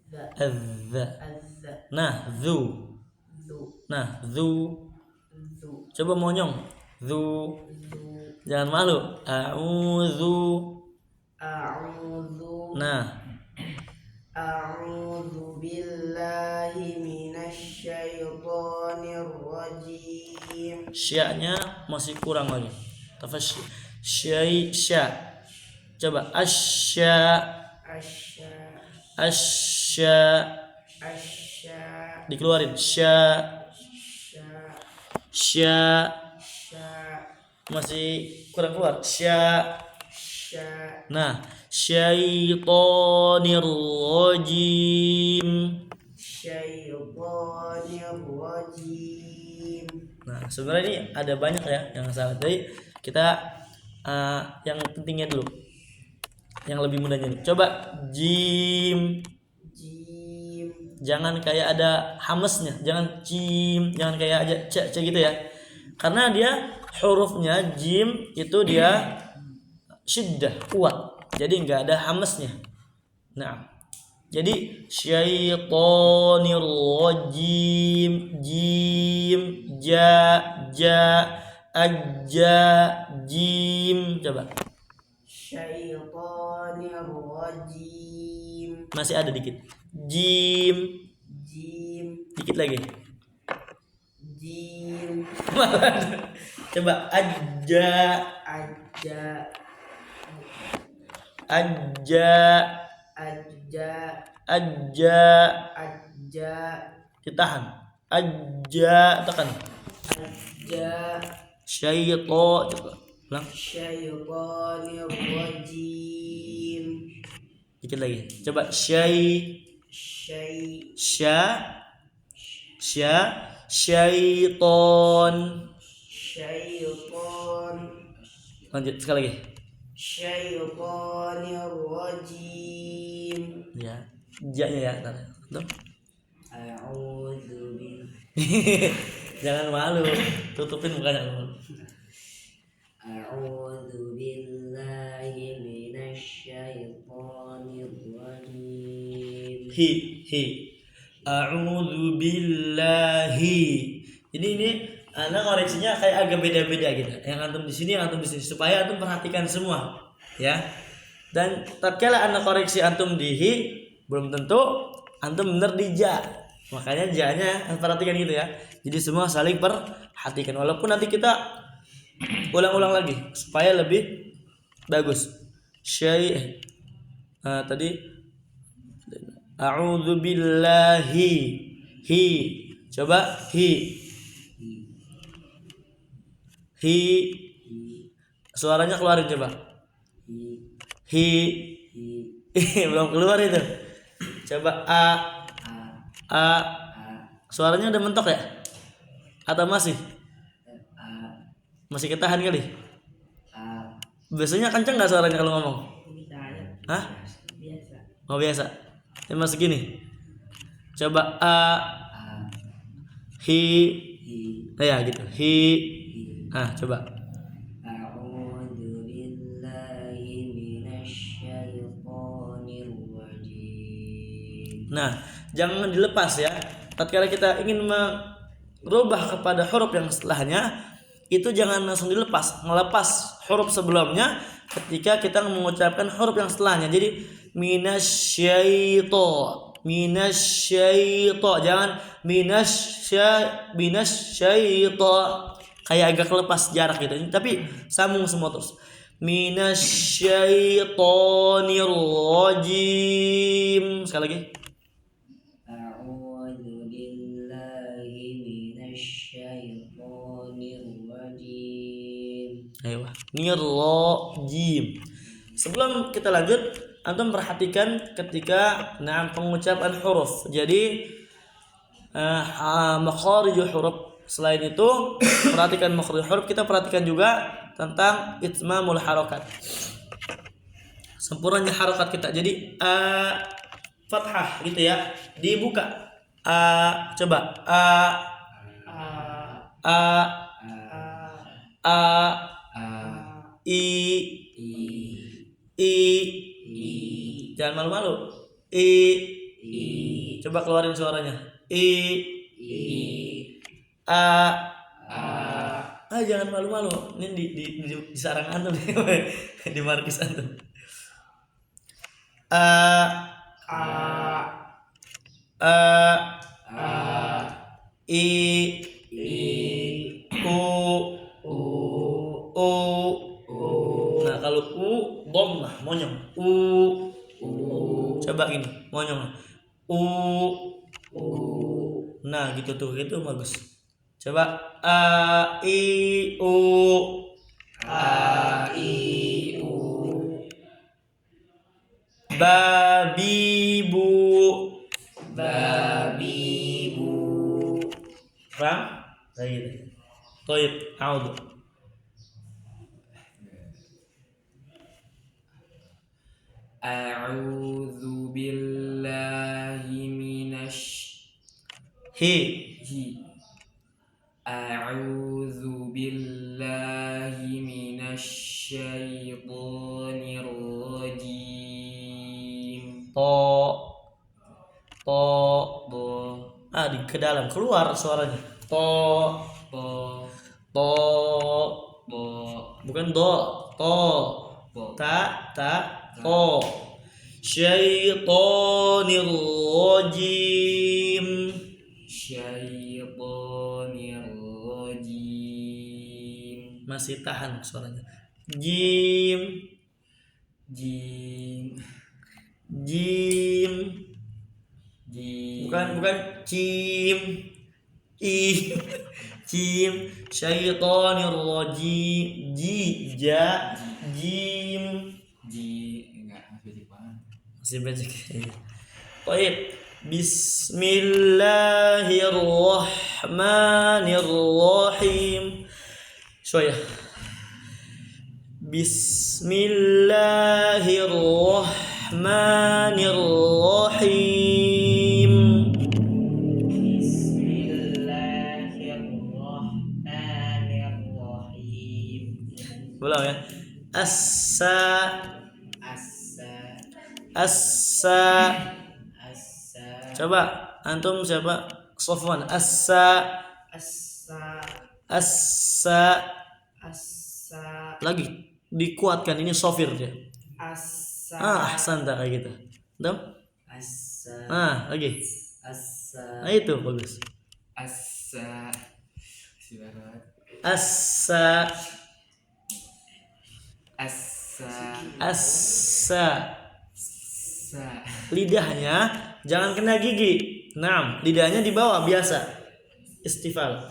Speaker 1: Za. Azza.
Speaker 2: azza
Speaker 1: Nah, zu.
Speaker 2: zu
Speaker 1: Nah, zu.
Speaker 2: zu
Speaker 1: Coba monyong. Zu.
Speaker 2: zu.
Speaker 1: Jangan malu. A'udzu.
Speaker 2: A'udzu
Speaker 1: Nah,
Speaker 2: A'udzu billahi minasy syaithanir rajim.
Speaker 1: sya-nya masih kurang lagi. Tafasy. Sya. Coba asya.
Speaker 2: Asya
Speaker 1: Asya.
Speaker 2: asya
Speaker 1: Dikeluarin. Sya.
Speaker 2: sya
Speaker 1: Sya.
Speaker 2: sya
Speaker 1: Masih kurang keluar. Sya.
Speaker 2: sya.
Speaker 1: Nah, syaitonir rajim.
Speaker 2: Syaitanir rajim.
Speaker 1: Nah, sebenarnya ini ada banyak ya yang salah. Jadi kita yang pentingnya dulu. Yang lebih mudahnya nih. Coba jim.
Speaker 2: Jim.
Speaker 1: Jangan kayak ada hamesnya. Jangan jim. Jangan kayak aja c gitu ya. Karena dia hurufnya jim itu dia syiddah, kuat. Jadi nggak ada hamesnya. Nah, jadi syaitonir rajim, jim, ja, ajja, jim. Coba.
Speaker 2: Syaitanir rajim.
Speaker 1: Masih ada dikit. Jim,
Speaker 2: Jim.
Speaker 1: dikit lagi.
Speaker 2: Jim.
Speaker 1: Coba ajja,
Speaker 2: Ajja.
Speaker 1: ajja,
Speaker 2: Ajja.
Speaker 1: ajja.
Speaker 2: Ajja.
Speaker 1: Ditahan. Ajja, tekan.
Speaker 2: Ajja.
Speaker 1: Syaito, coba. Ulang.
Speaker 2: Syaitanir rajim.
Speaker 1: Dikit lagi. Coba syai,
Speaker 2: Syai.
Speaker 1: sya, syaiton.
Speaker 2: syaiton
Speaker 1: Lanjut sekali lagi.
Speaker 2: syaitonir rajim.
Speaker 1: Ya, ja-nya ya. Tuh.
Speaker 2: A'udzu
Speaker 1: Jangan malu, tutupin mukanya dulu.
Speaker 2: A'udzu billahi minasy syaithanir rajim.
Speaker 1: Hi. A'udzu billahi. Ini Anda koreksinya kayak agak beda-beda gitu. Yang antum di sini, yang antum di sini, supaya antum perhatikan semua, ya. Dan tatkala Anda koreksi antum di hi, belum tentu antum benar di ja. Makanya ja-nya perhatikan gitu ya. Jadi semua saling perhatikan. Walaupun nanti kita ulang-ulang lagi supaya lebih bagus. Tadi a'udzu billahi. Hi. Coba hi. Hi. Suaranya keluarin coba. Hi. Belum keluar itu. Coba a. Suaranya udah mentok ya? Atau masih? Masih ketahan kali? Biasanya kenceng nggak suaranya kalau ngomong? Hah?
Speaker 2: Biasa.
Speaker 1: Oh biasa. Ya masih gini. Coba a. Hi. Ya gitu. Hi. Coba.
Speaker 2: A'udzu billahi minasy syaithanir rajim.
Speaker 1: Nah, jangan dilepas ya. Tatkala kita ingin merubah kepada huruf yang setelahnya, itu jangan langsung dilepas, melepas huruf sebelumnya ketika kita mengucapkan huruf yang setelahnya. Jadi minasyaito, jangan minasyaito, kayak agak lepas jarak gitu. Tapi sambung semua terus. Minasyaitonir rajim. Sekali lagi.
Speaker 2: A'udzu billahi minasy syaithanir rajim.
Speaker 1: Ayo, nirrojim. Sebelum kita lanjut, antum perhatikan ketika pengucapan huruf. Jadi makharijul huruf. Selain itu, perhatikan makharijul huruf, kita perhatikan juga tentang itmamul harakat. Sempurnanya harakat kita. Jadi fathah gitu ya. Dibuka. Coba I. Jangan malu-malu. I. Coba keluarin suaranya. I. Jangan malu-malu. Ini di sarang antum di markis antum. I. U. Nah, kalau u dhammah monyong. U. Coba gini, monyong. U. Nah, gitu tuh, itu bagus. Coba I U. Babibu. Paham? Baik. Toib, a'udzu.
Speaker 2: A'udzu billahi minasy A'udzu billahi minasy syaithanir rajim.
Speaker 1: Ke dalam keluar suaranya. Bukan do. To. Syaitonir rajim. Masih tahan suaranya. Jim. Bukan cim. Jim. Syaitonir rajim. Jim. Masih becek. Baik. Bismillahirrahmanirrahim. Bismillahirrahmanirrahim. Shoya. Bismillahirrahmanirrahim.
Speaker 2: Bismillahirrahmanirrahim.
Speaker 1: Ulang ya. Assa. Coba antum siapa? Sofwan. Assa. Lagi dikuatkan, ini sofir dia. Ahsan tak kayak gitu. Antum? Lagi. Itu bagus. Lidahnya jangan kena gigi. Nah, lidahnya di bawah biasa. Istifal.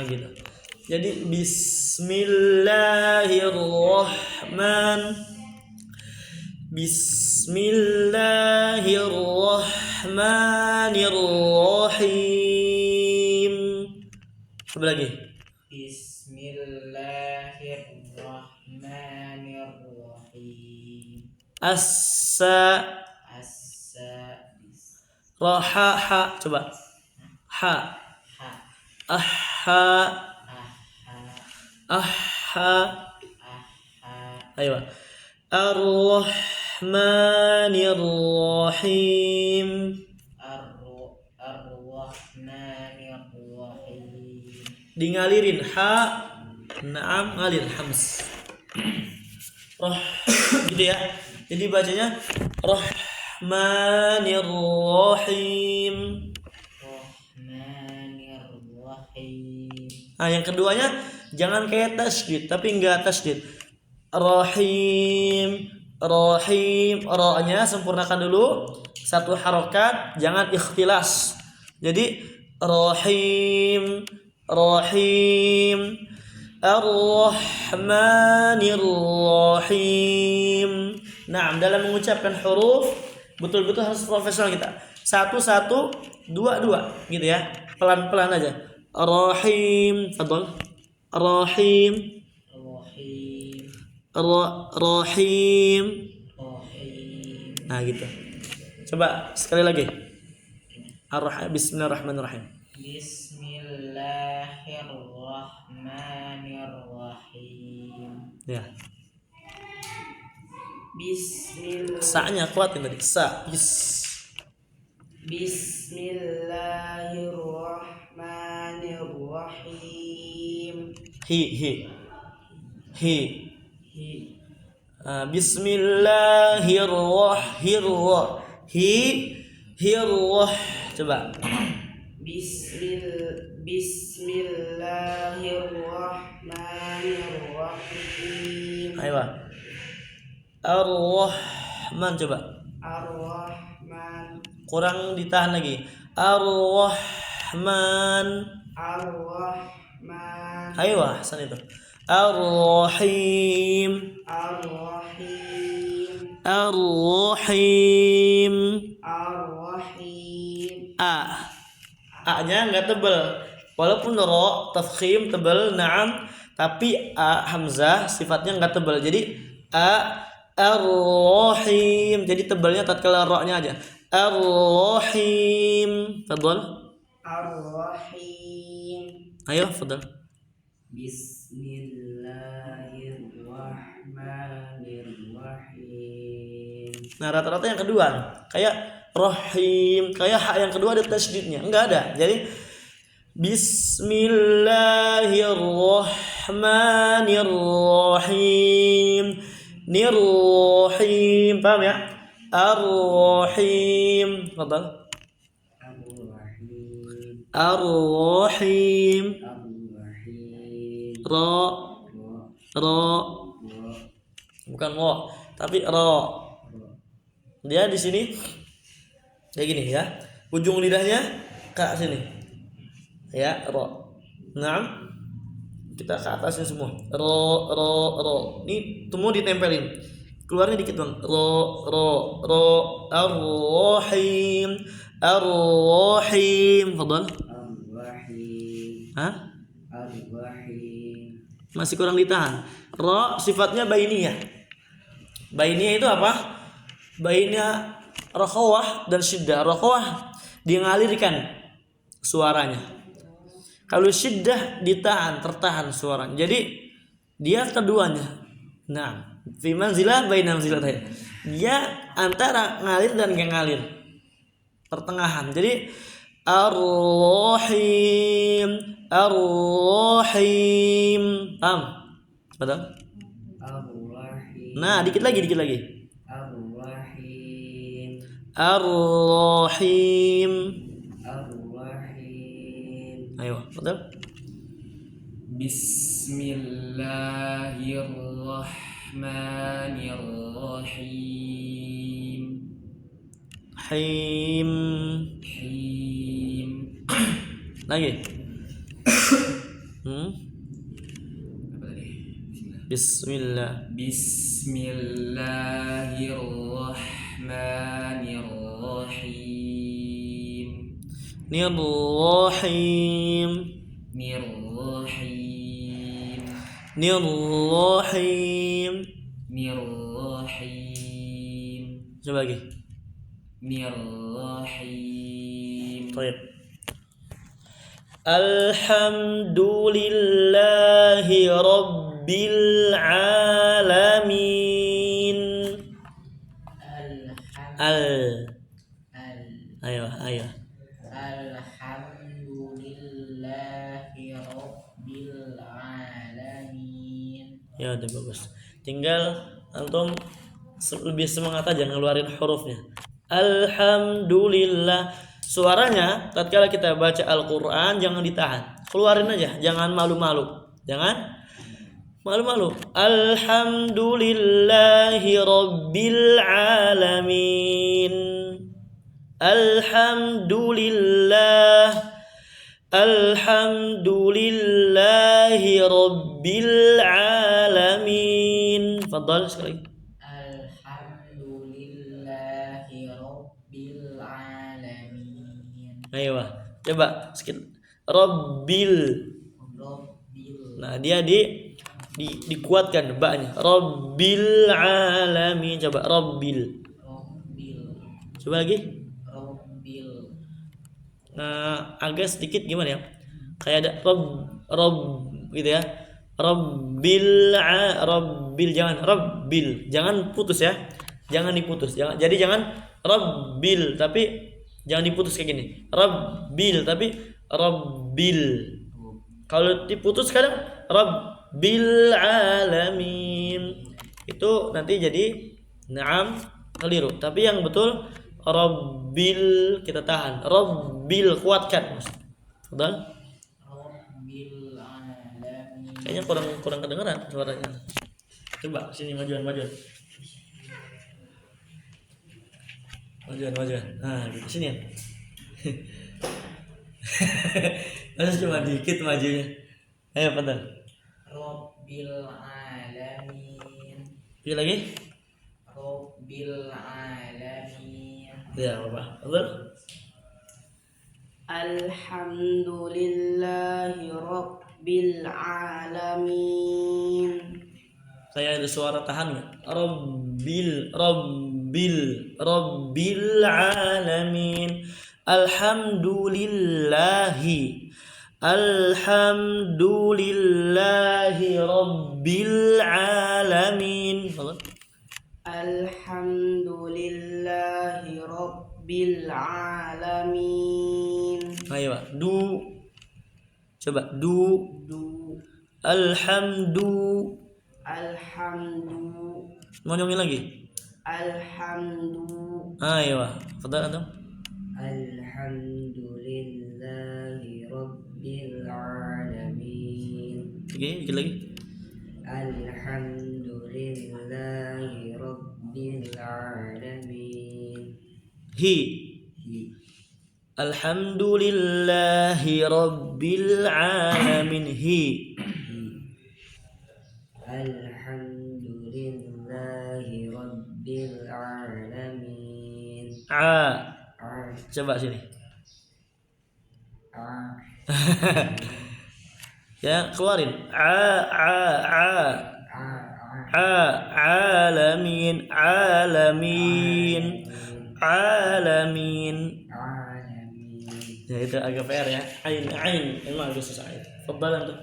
Speaker 1: Gitu. Jadi Bismillahirrahmanirrahim. Coba lagi.
Speaker 2: Bismillahirrahmanirrahim.
Speaker 1: Raha. Coba. Ha. Ayo. Ar-Rahmanirrahim. Ngalirin ha. Naam, ngalir hams. Gitu ya. Jadi bacanya Rahmanirrahim. Yang keduanya jangan kayak tasydid, tapi enggak tasydid. Rahim. Ra-nya sempurnakan dulu. Satu harokat, jangan ikhtilas. Jadi Rahim. Ar-Rahmanirrahim. Nah, dalam mengucapkan huruf betul-betul harus profesional kita. 1-1, 2-2 gitu ya. Pelan-pelan aja. Rahim. Fadhol. Rahim. Nah, gitu. Coba sekali lagi. Bismillahirrahmanirrahim.
Speaker 2: Bismillahirrahmanirrahim.
Speaker 1: Ya. Sa-nya kuatin tadi.
Speaker 2: Bismillahirrahmanirrahim.
Speaker 1: Hi. Bismillahirrahmanirrahim. Coba.
Speaker 2: Bismillahirrahmanirrahim.
Speaker 1: Ayo. Ar-Rahman, coba.
Speaker 2: Ar-Rahman.
Speaker 1: Kurang ditahan lagi. Ar-Rahman. Ayo, ahsan itu. Ar-Rahim. A-nya enggak tebal. Walaupun ro tafkhim tebal, na'am, tapi a hamzah sifatnya enggak tebal. Jadi ar-rahim. Jadi tebalnya tatkala ro-nya aja. Ar-rahim. Fadhol.
Speaker 2: Ar-Rahim.
Speaker 1: Ayo, fadhol.
Speaker 2: Bismillahirrahmanirrahim.
Speaker 1: Nah, rata-rata yang kedua kayak rahim, kayak hak yang kedua ada tasydidnya, enggak ada. Jadi Bismillahirrahmanirrahim. Nirrahim, paham ya? Ar-Rahim. Fadhal. Ar-Rahim. Ra. Bukan wa, tapi ra. Dia di sini kayak gini ya. Ujung lidahnya ke sini. Ya, ra. Naam. Kita ke atasnya semua. Ra. Ini semua ditempelin. Keluarnya dikit bang. Ra. Ar-Rahim. Ar-Rahim. Fadhal.
Speaker 2: Ar-Rahim.
Speaker 1: Hah?
Speaker 2: Ar-Rahim.
Speaker 1: Masih kurang ditahan. Ra sifatnya bainiyah. Bainiyah itu apa? Bainnya rakhawah dan syiddah. Rakhawah dia ngalirkan suaranya. Kalau syiddah ditahan, tertahan suaranya. Jadi dia keduanya. Nah, fi manzilah baina manzilatayn. Dia antara ngalir dan gak ngalir. Pertengahan. Jadi Ar-Rahim, Ar-Rahim. Paham? Betul?
Speaker 2: Ar-Rahim.
Speaker 1: Nah, dikit lagi.
Speaker 2: Ar-Rahim.
Speaker 1: Ar-Rahim.
Speaker 2: Ar-Rahim.
Speaker 1: Ayo, betul?
Speaker 3: Bismillahirrahmanirrahim.
Speaker 1: Him.
Speaker 3: Him.
Speaker 1: Lagi.
Speaker 3: Apa tadi?
Speaker 1: Bismillah.
Speaker 3: Bismillahirrahmanirrahim.
Speaker 1: Nirrahim.
Speaker 3: Nirrahim.
Speaker 1: Nirrahim.
Speaker 3: Nirrahim.
Speaker 1: Coba lagi.
Speaker 3: Nirrahim.
Speaker 1: Baik. Alhamdulillahi rabbil alamin. Ayo.
Speaker 2: Alhamdulillahi rabbil alamin.
Speaker 1: Ya udah bagus. Tinggal antum lebih semangat aja ngeluarin hurufnya. Alhamdulillah. Suaranya tatkala kita baca Al-Qur'an jangan ditahan. Keluarin aja, jangan malu-malu. Jangan malu-malu. Alhamdulillahi rabbil alamin. Alhamdulillah. Alhamdulillahi rabbil alamin. Fadhal sekali.
Speaker 2: Alhamdulillahi rabbil alamin.
Speaker 1: Ayo, coba sedikit. Rabbil. Nah, dia dikuatkan ba-nya. Rabbil alamin. Coba rabbil. Coba lagi. Nah, agak sedikit gimana ya? Kayak ada rob gitu ya. Rabbil jangan putus ya. Jangan diputus. Jadi jangan rabbil tapi jangan diputus kayak gini. Rabbil tapi rabbil. Kalau diputus kadang rabbil alamin. Itu nanti jadi na'am keliru. Tapi yang betul rabbil kita tahan. Rabbil kuatkan. Betul?
Speaker 2: Rabbil alamin.
Speaker 1: Kayaknya kurang kedengeran suaranya. Coba sini majuan. Majuan. Nah, di sini ya. Harus cuma dikit majunya. Ayo, betul.
Speaker 2: Rabbil alamin.
Speaker 1: Sekali lagi.
Speaker 2: Rabbil alamin.
Speaker 1: Ya, apa? Betul?
Speaker 2: Alhamdulillahi rabbil alamin.
Speaker 1: Saya ada suara tahan nggak? Rabbil alamin. Alhamdulillahi rabbil alamin.
Speaker 2: Alhamdulillahi rabbil alamin.
Speaker 1: Ayo, coba du. Alhamdu. Mau nyongin lagi?
Speaker 2: Alhamdu.
Speaker 1: Ayo, fadhal antum.
Speaker 2: Alhamdulillahi rabbil alamin.
Speaker 1: Oke, dikit lagi.
Speaker 2: Alhamdulillahi rabbil alamin.
Speaker 1: Alhamdulillahi rabbil alamin.
Speaker 2: Alhamdulillahi rabbil alamin.
Speaker 1: Coba sini.
Speaker 2: A.
Speaker 1: Ya, keluarin. Alamin, alamin, alamin. Ya itu agak PR ya. Ain. Emang agak susah itu. Fadhal antum.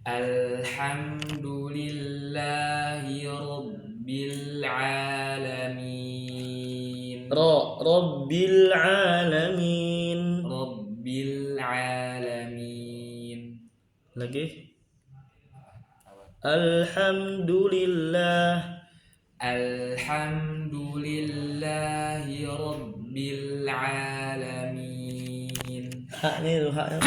Speaker 3: Alhamdulillahi rabbil alamin.
Speaker 1: Rabbil alamin.
Speaker 3: Rabbil alamin.
Speaker 1: Lagi. Alhamdulillah.
Speaker 3: Alhamdulillahi rabbil alamin.
Speaker 1: Hak ni tu haknya.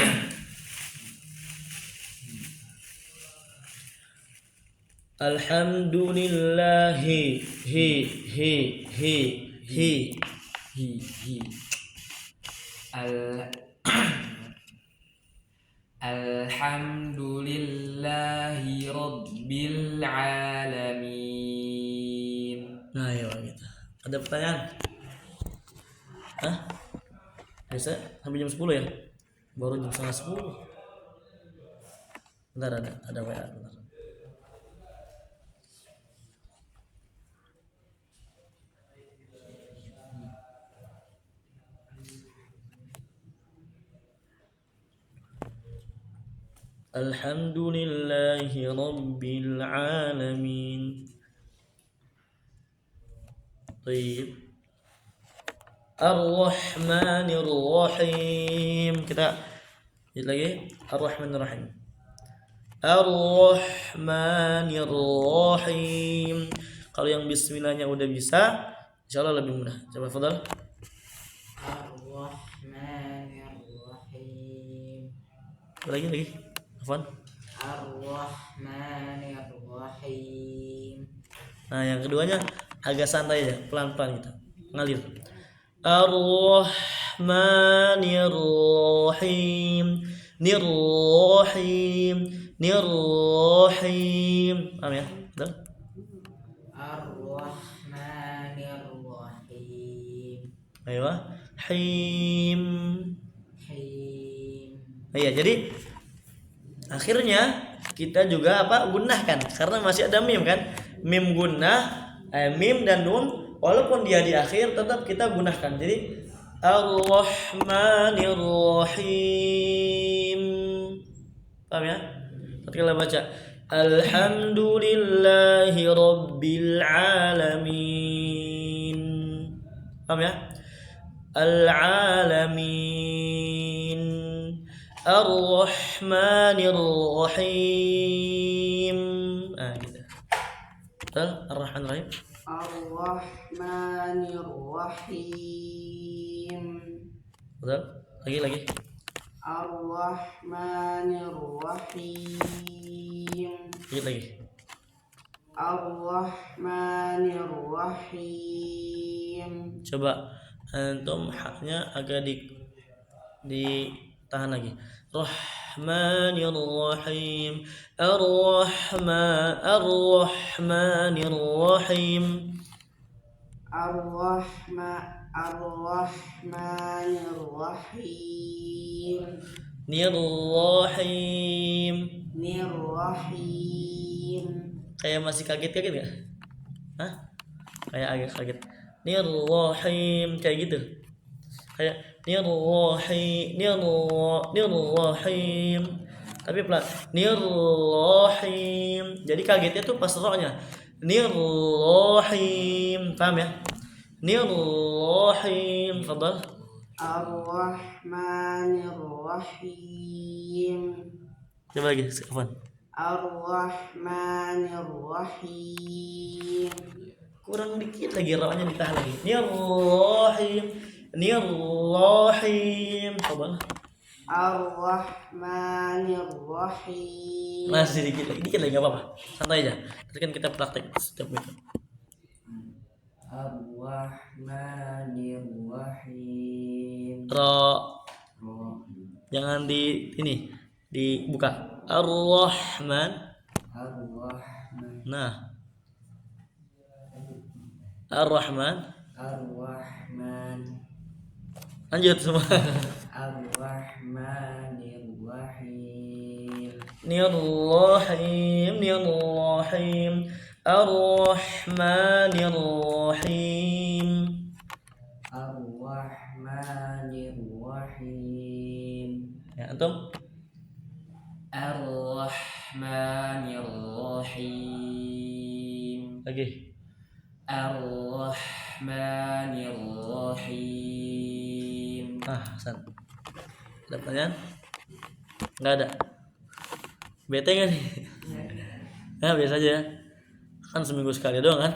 Speaker 1: Alhamdulillahi hi.
Speaker 3: Alhamdulillahi rabbil alamin.
Speaker 1: Nah, ya gitu. Ada pertanyaan? Hah? Bisa sampai jam 10 ya? Baru jam 9:30. Bentar ada WA bentar. Alhamdulillahi rabbil alamin. Baik. Ar-Rahmanir Rahim. Kita lihat lagi. Ar-Rahmanir Rahim. Ar-Rahmanir Rahim. Kalau yang bismillahnya udah bisa, insyaallah lebih mudah. Coba Fadal.
Speaker 2: Ar-Rahmanir Rahim.
Speaker 1: Lagi. Afwan.
Speaker 2: Ar-Rahmanir Rahim.
Speaker 1: Nah, yang keduanya agak santai aja, pelan-pelan kita. Ngalir. Ar-Rahmanir Rahim. Nir-Rahim. Paham ya? Betul?
Speaker 2: Ar-Rahmanir Rahim.
Speaker 1: Ayo. Him. Iya, jadi akhirnya kita juga gunnahkan karena masih ada mim kan? Mim gunnah, mim dan nun walaupun dia di akhir tetap kita gunnahkan. Jadi Ar-Rahmanir Rahim. Paham ya? Kita baca Alhamdulillahi rabbil alamin. Paham ya? Al-alamin. Ar-Rahmanir Rahim. Gitu. Betul? Ar-Rahmanir Rahim.
Speaker 2: Ar-Rahmanir Rahim.
Speaker 1: Betul? Lagi.
Speaker 2: Ar-Rahmanir Rahim.
Speaker 1: Lagi.
Speaker 2: Ar-Rahmanir Rahim.
Speaker 1: Coba antum haknya agak ditahan lagi. Rahmanir Rahim. Ar-Rahmanir Rahim.
Speaker 2: Ar-Rahmanir Rahim.
Speaker 1: Nir-Rahim. Kayak masih kaget nggak? Hah? Kayak agak kaget. Nir-Rahim kayak gitu. Kayak Nir-Rahim. Tapi pelan. Nir-Rahim. Jadi kagetnya tuh pas rohnya. Nir-Rahim. Paham ya? Nir-Rahim. Fadal.
Speaker 2: Ar-Rahmanir Rahim.
Speaker 1: Coba lagi, Afwan.
Speaker 2: Ar-Rahmanir Rahim.
Speaker 1: Kurang dikit lagi rohnya ditahan lagi. Nir-Rahim. Fadal.
Speaker 2: Ar-Rahmanir Rahim.
Speaker 1: Masih dikit lagi nggak apa-apa. Santai aja. Tadi kan kita praktek setiap minggu.
Speaker 2: Ar-Rahmanir Rahim.
Speaker 1: Jangan dibuka. Ar-Rahman. Nah. Ar-Rahman. Lanjut semua.
Speaker 2: Ar-Rahmanir-Rahim.
Speaker 1: Nirrahim, nirrahim. Ar-Rahmanir-Rahim.
Speaker 2: Ar-Rahmanir-Rahim.
Speaker 1: Ya, antum?
Speaker 3: Ar-Rahmanir-Rahim.
Speaker 1: Lagi.
Speaker 3: Ar-Rahmanir-Rahim.
Speaker 1: Hasan. Ada pertanyaan? Nggak ada. Bete nggak nih? Ya biasa aja. Kan seminggu sekali doang kan?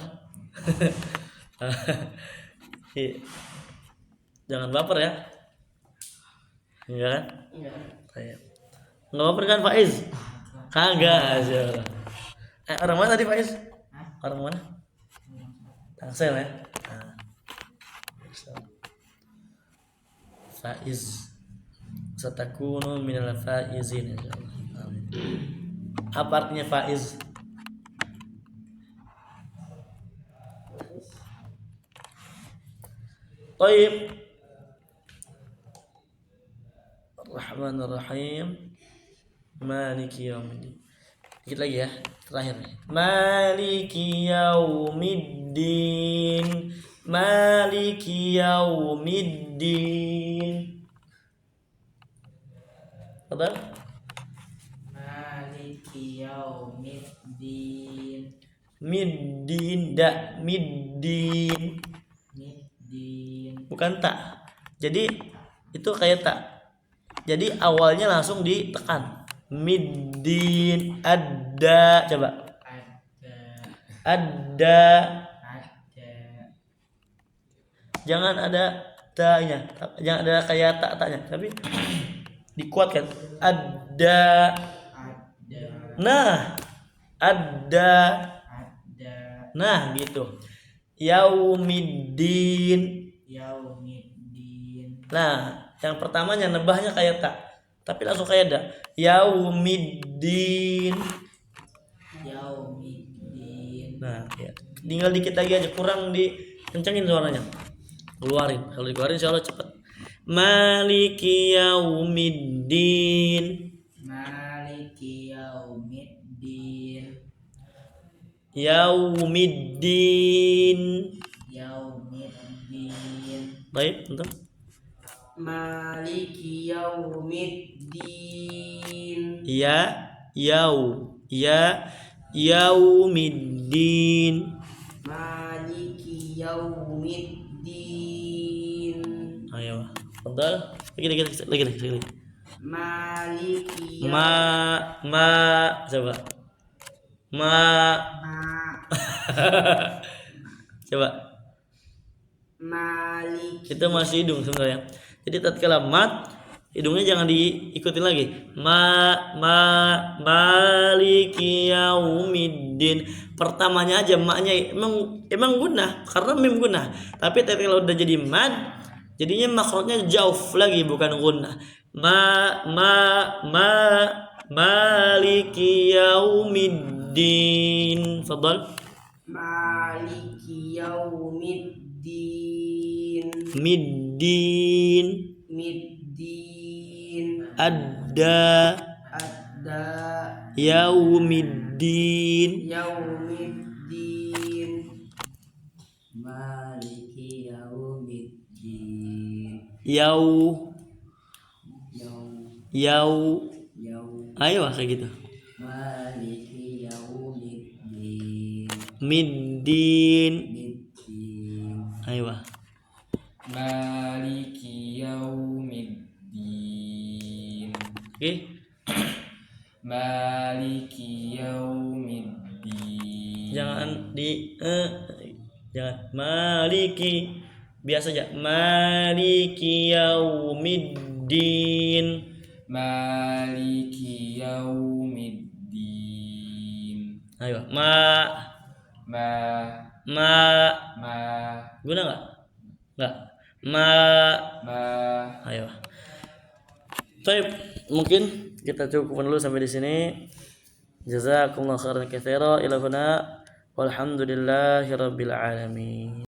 Speaker 1: Iya. Jangan baper ya. Iya kan? Iya. Nggak baper kan Faiz? Kagak aja. Orang mana tadi Faiz? Orang mana? Tangsel ya. Nah. Faiz. Satakunu minal faizin insyaallah. Amin. Apa artinya faiz? Baik. Ar-Rahmanir Rahim. Maliki yaumiddin. Dikit lagi ya, terakhir nih. Maliki yaumiddin. Maliki yaumiddin. Apa?
Speaker 2: Maliki yaumiddin.
Speaker 1: Middin, dak middin.
Speaker 2: Middin.
Speaker 1: Bukan tak. Jadi itu kayak tak. Jadi awalnya langsung ditekan. Middin, ada. Coba. Ada. Jangan ada ta-nya. Jangan ada kayak tak-taknya, tapi dikuatkan. Ada. Nah, ada. Nah, gitu. Yaumiddin. Nah, yang pertamanya nebahnya kayak tak, tapi langsung kayak ada. Yaumiddin. Nah, ya. Tinggal dikit lagi aja, kurang dikencengin suaranya. Keluarin. Kalau dikeluarin insyaallah cepat. Maliki yaumiddin.
Speaker 2: Maliki yaumiddin.
Speaker 1: Yaumiddin.
Speaker 2: Yaumiddin.
Speaker 1: Baik, untuk
Speaker 2: Maliki yaumiddin.
Speaker 1: ya yaumiddin.
Speaker 2: Maliki yaumiddin.
Speaker 1: Ayo, fadhal. Lagi.
Speaker 2: Maliki
Speaker 1: Coba. Coba.
Speaker 2: Maliki.
Speaker 1: Itu masih hidung sebenarnya. Jadi tatkala mat, hidungnya jangan diikutin lagi. Maliki yaumiddin. Pertamanya aja maknya emang gunnah karena mim gunnah. Tapi tatkala udah jadi mad, jadinya makhrajnya jauh lagi bukan gunnah. Maliki yaumiddin. Fadhal.
Speaker 2: Maliki yaumiddin.
Speaker 1: Middin. Ada. Yaumiddin.
Speaker 2: Maliki yaumiddin.
Speaker 1: Ayo kayak gitu.
Speaker 2: Maliki yaumiddin.
Speaker 1: Middin. Ayo.
Speaker 3: Maliki yaumiddin.
Speaker 1: Oke.
Speaker 3: Maliki yaumiddin.
Speaker 1: Jangan jangan maliki, biasa aja. Maliki yaumiddin.
Speaker 3: Maliki yaumiddin.
Speaker 1: Ayo.
Speaker 3: Ma
Speaker 1: Guna enggak? Enggak. Ayo. Baik, mungkin kita cukupkan dulu sampai di sini. Jazakumullahu khairan katsira ila huna walhamdulillahirabbil alamin.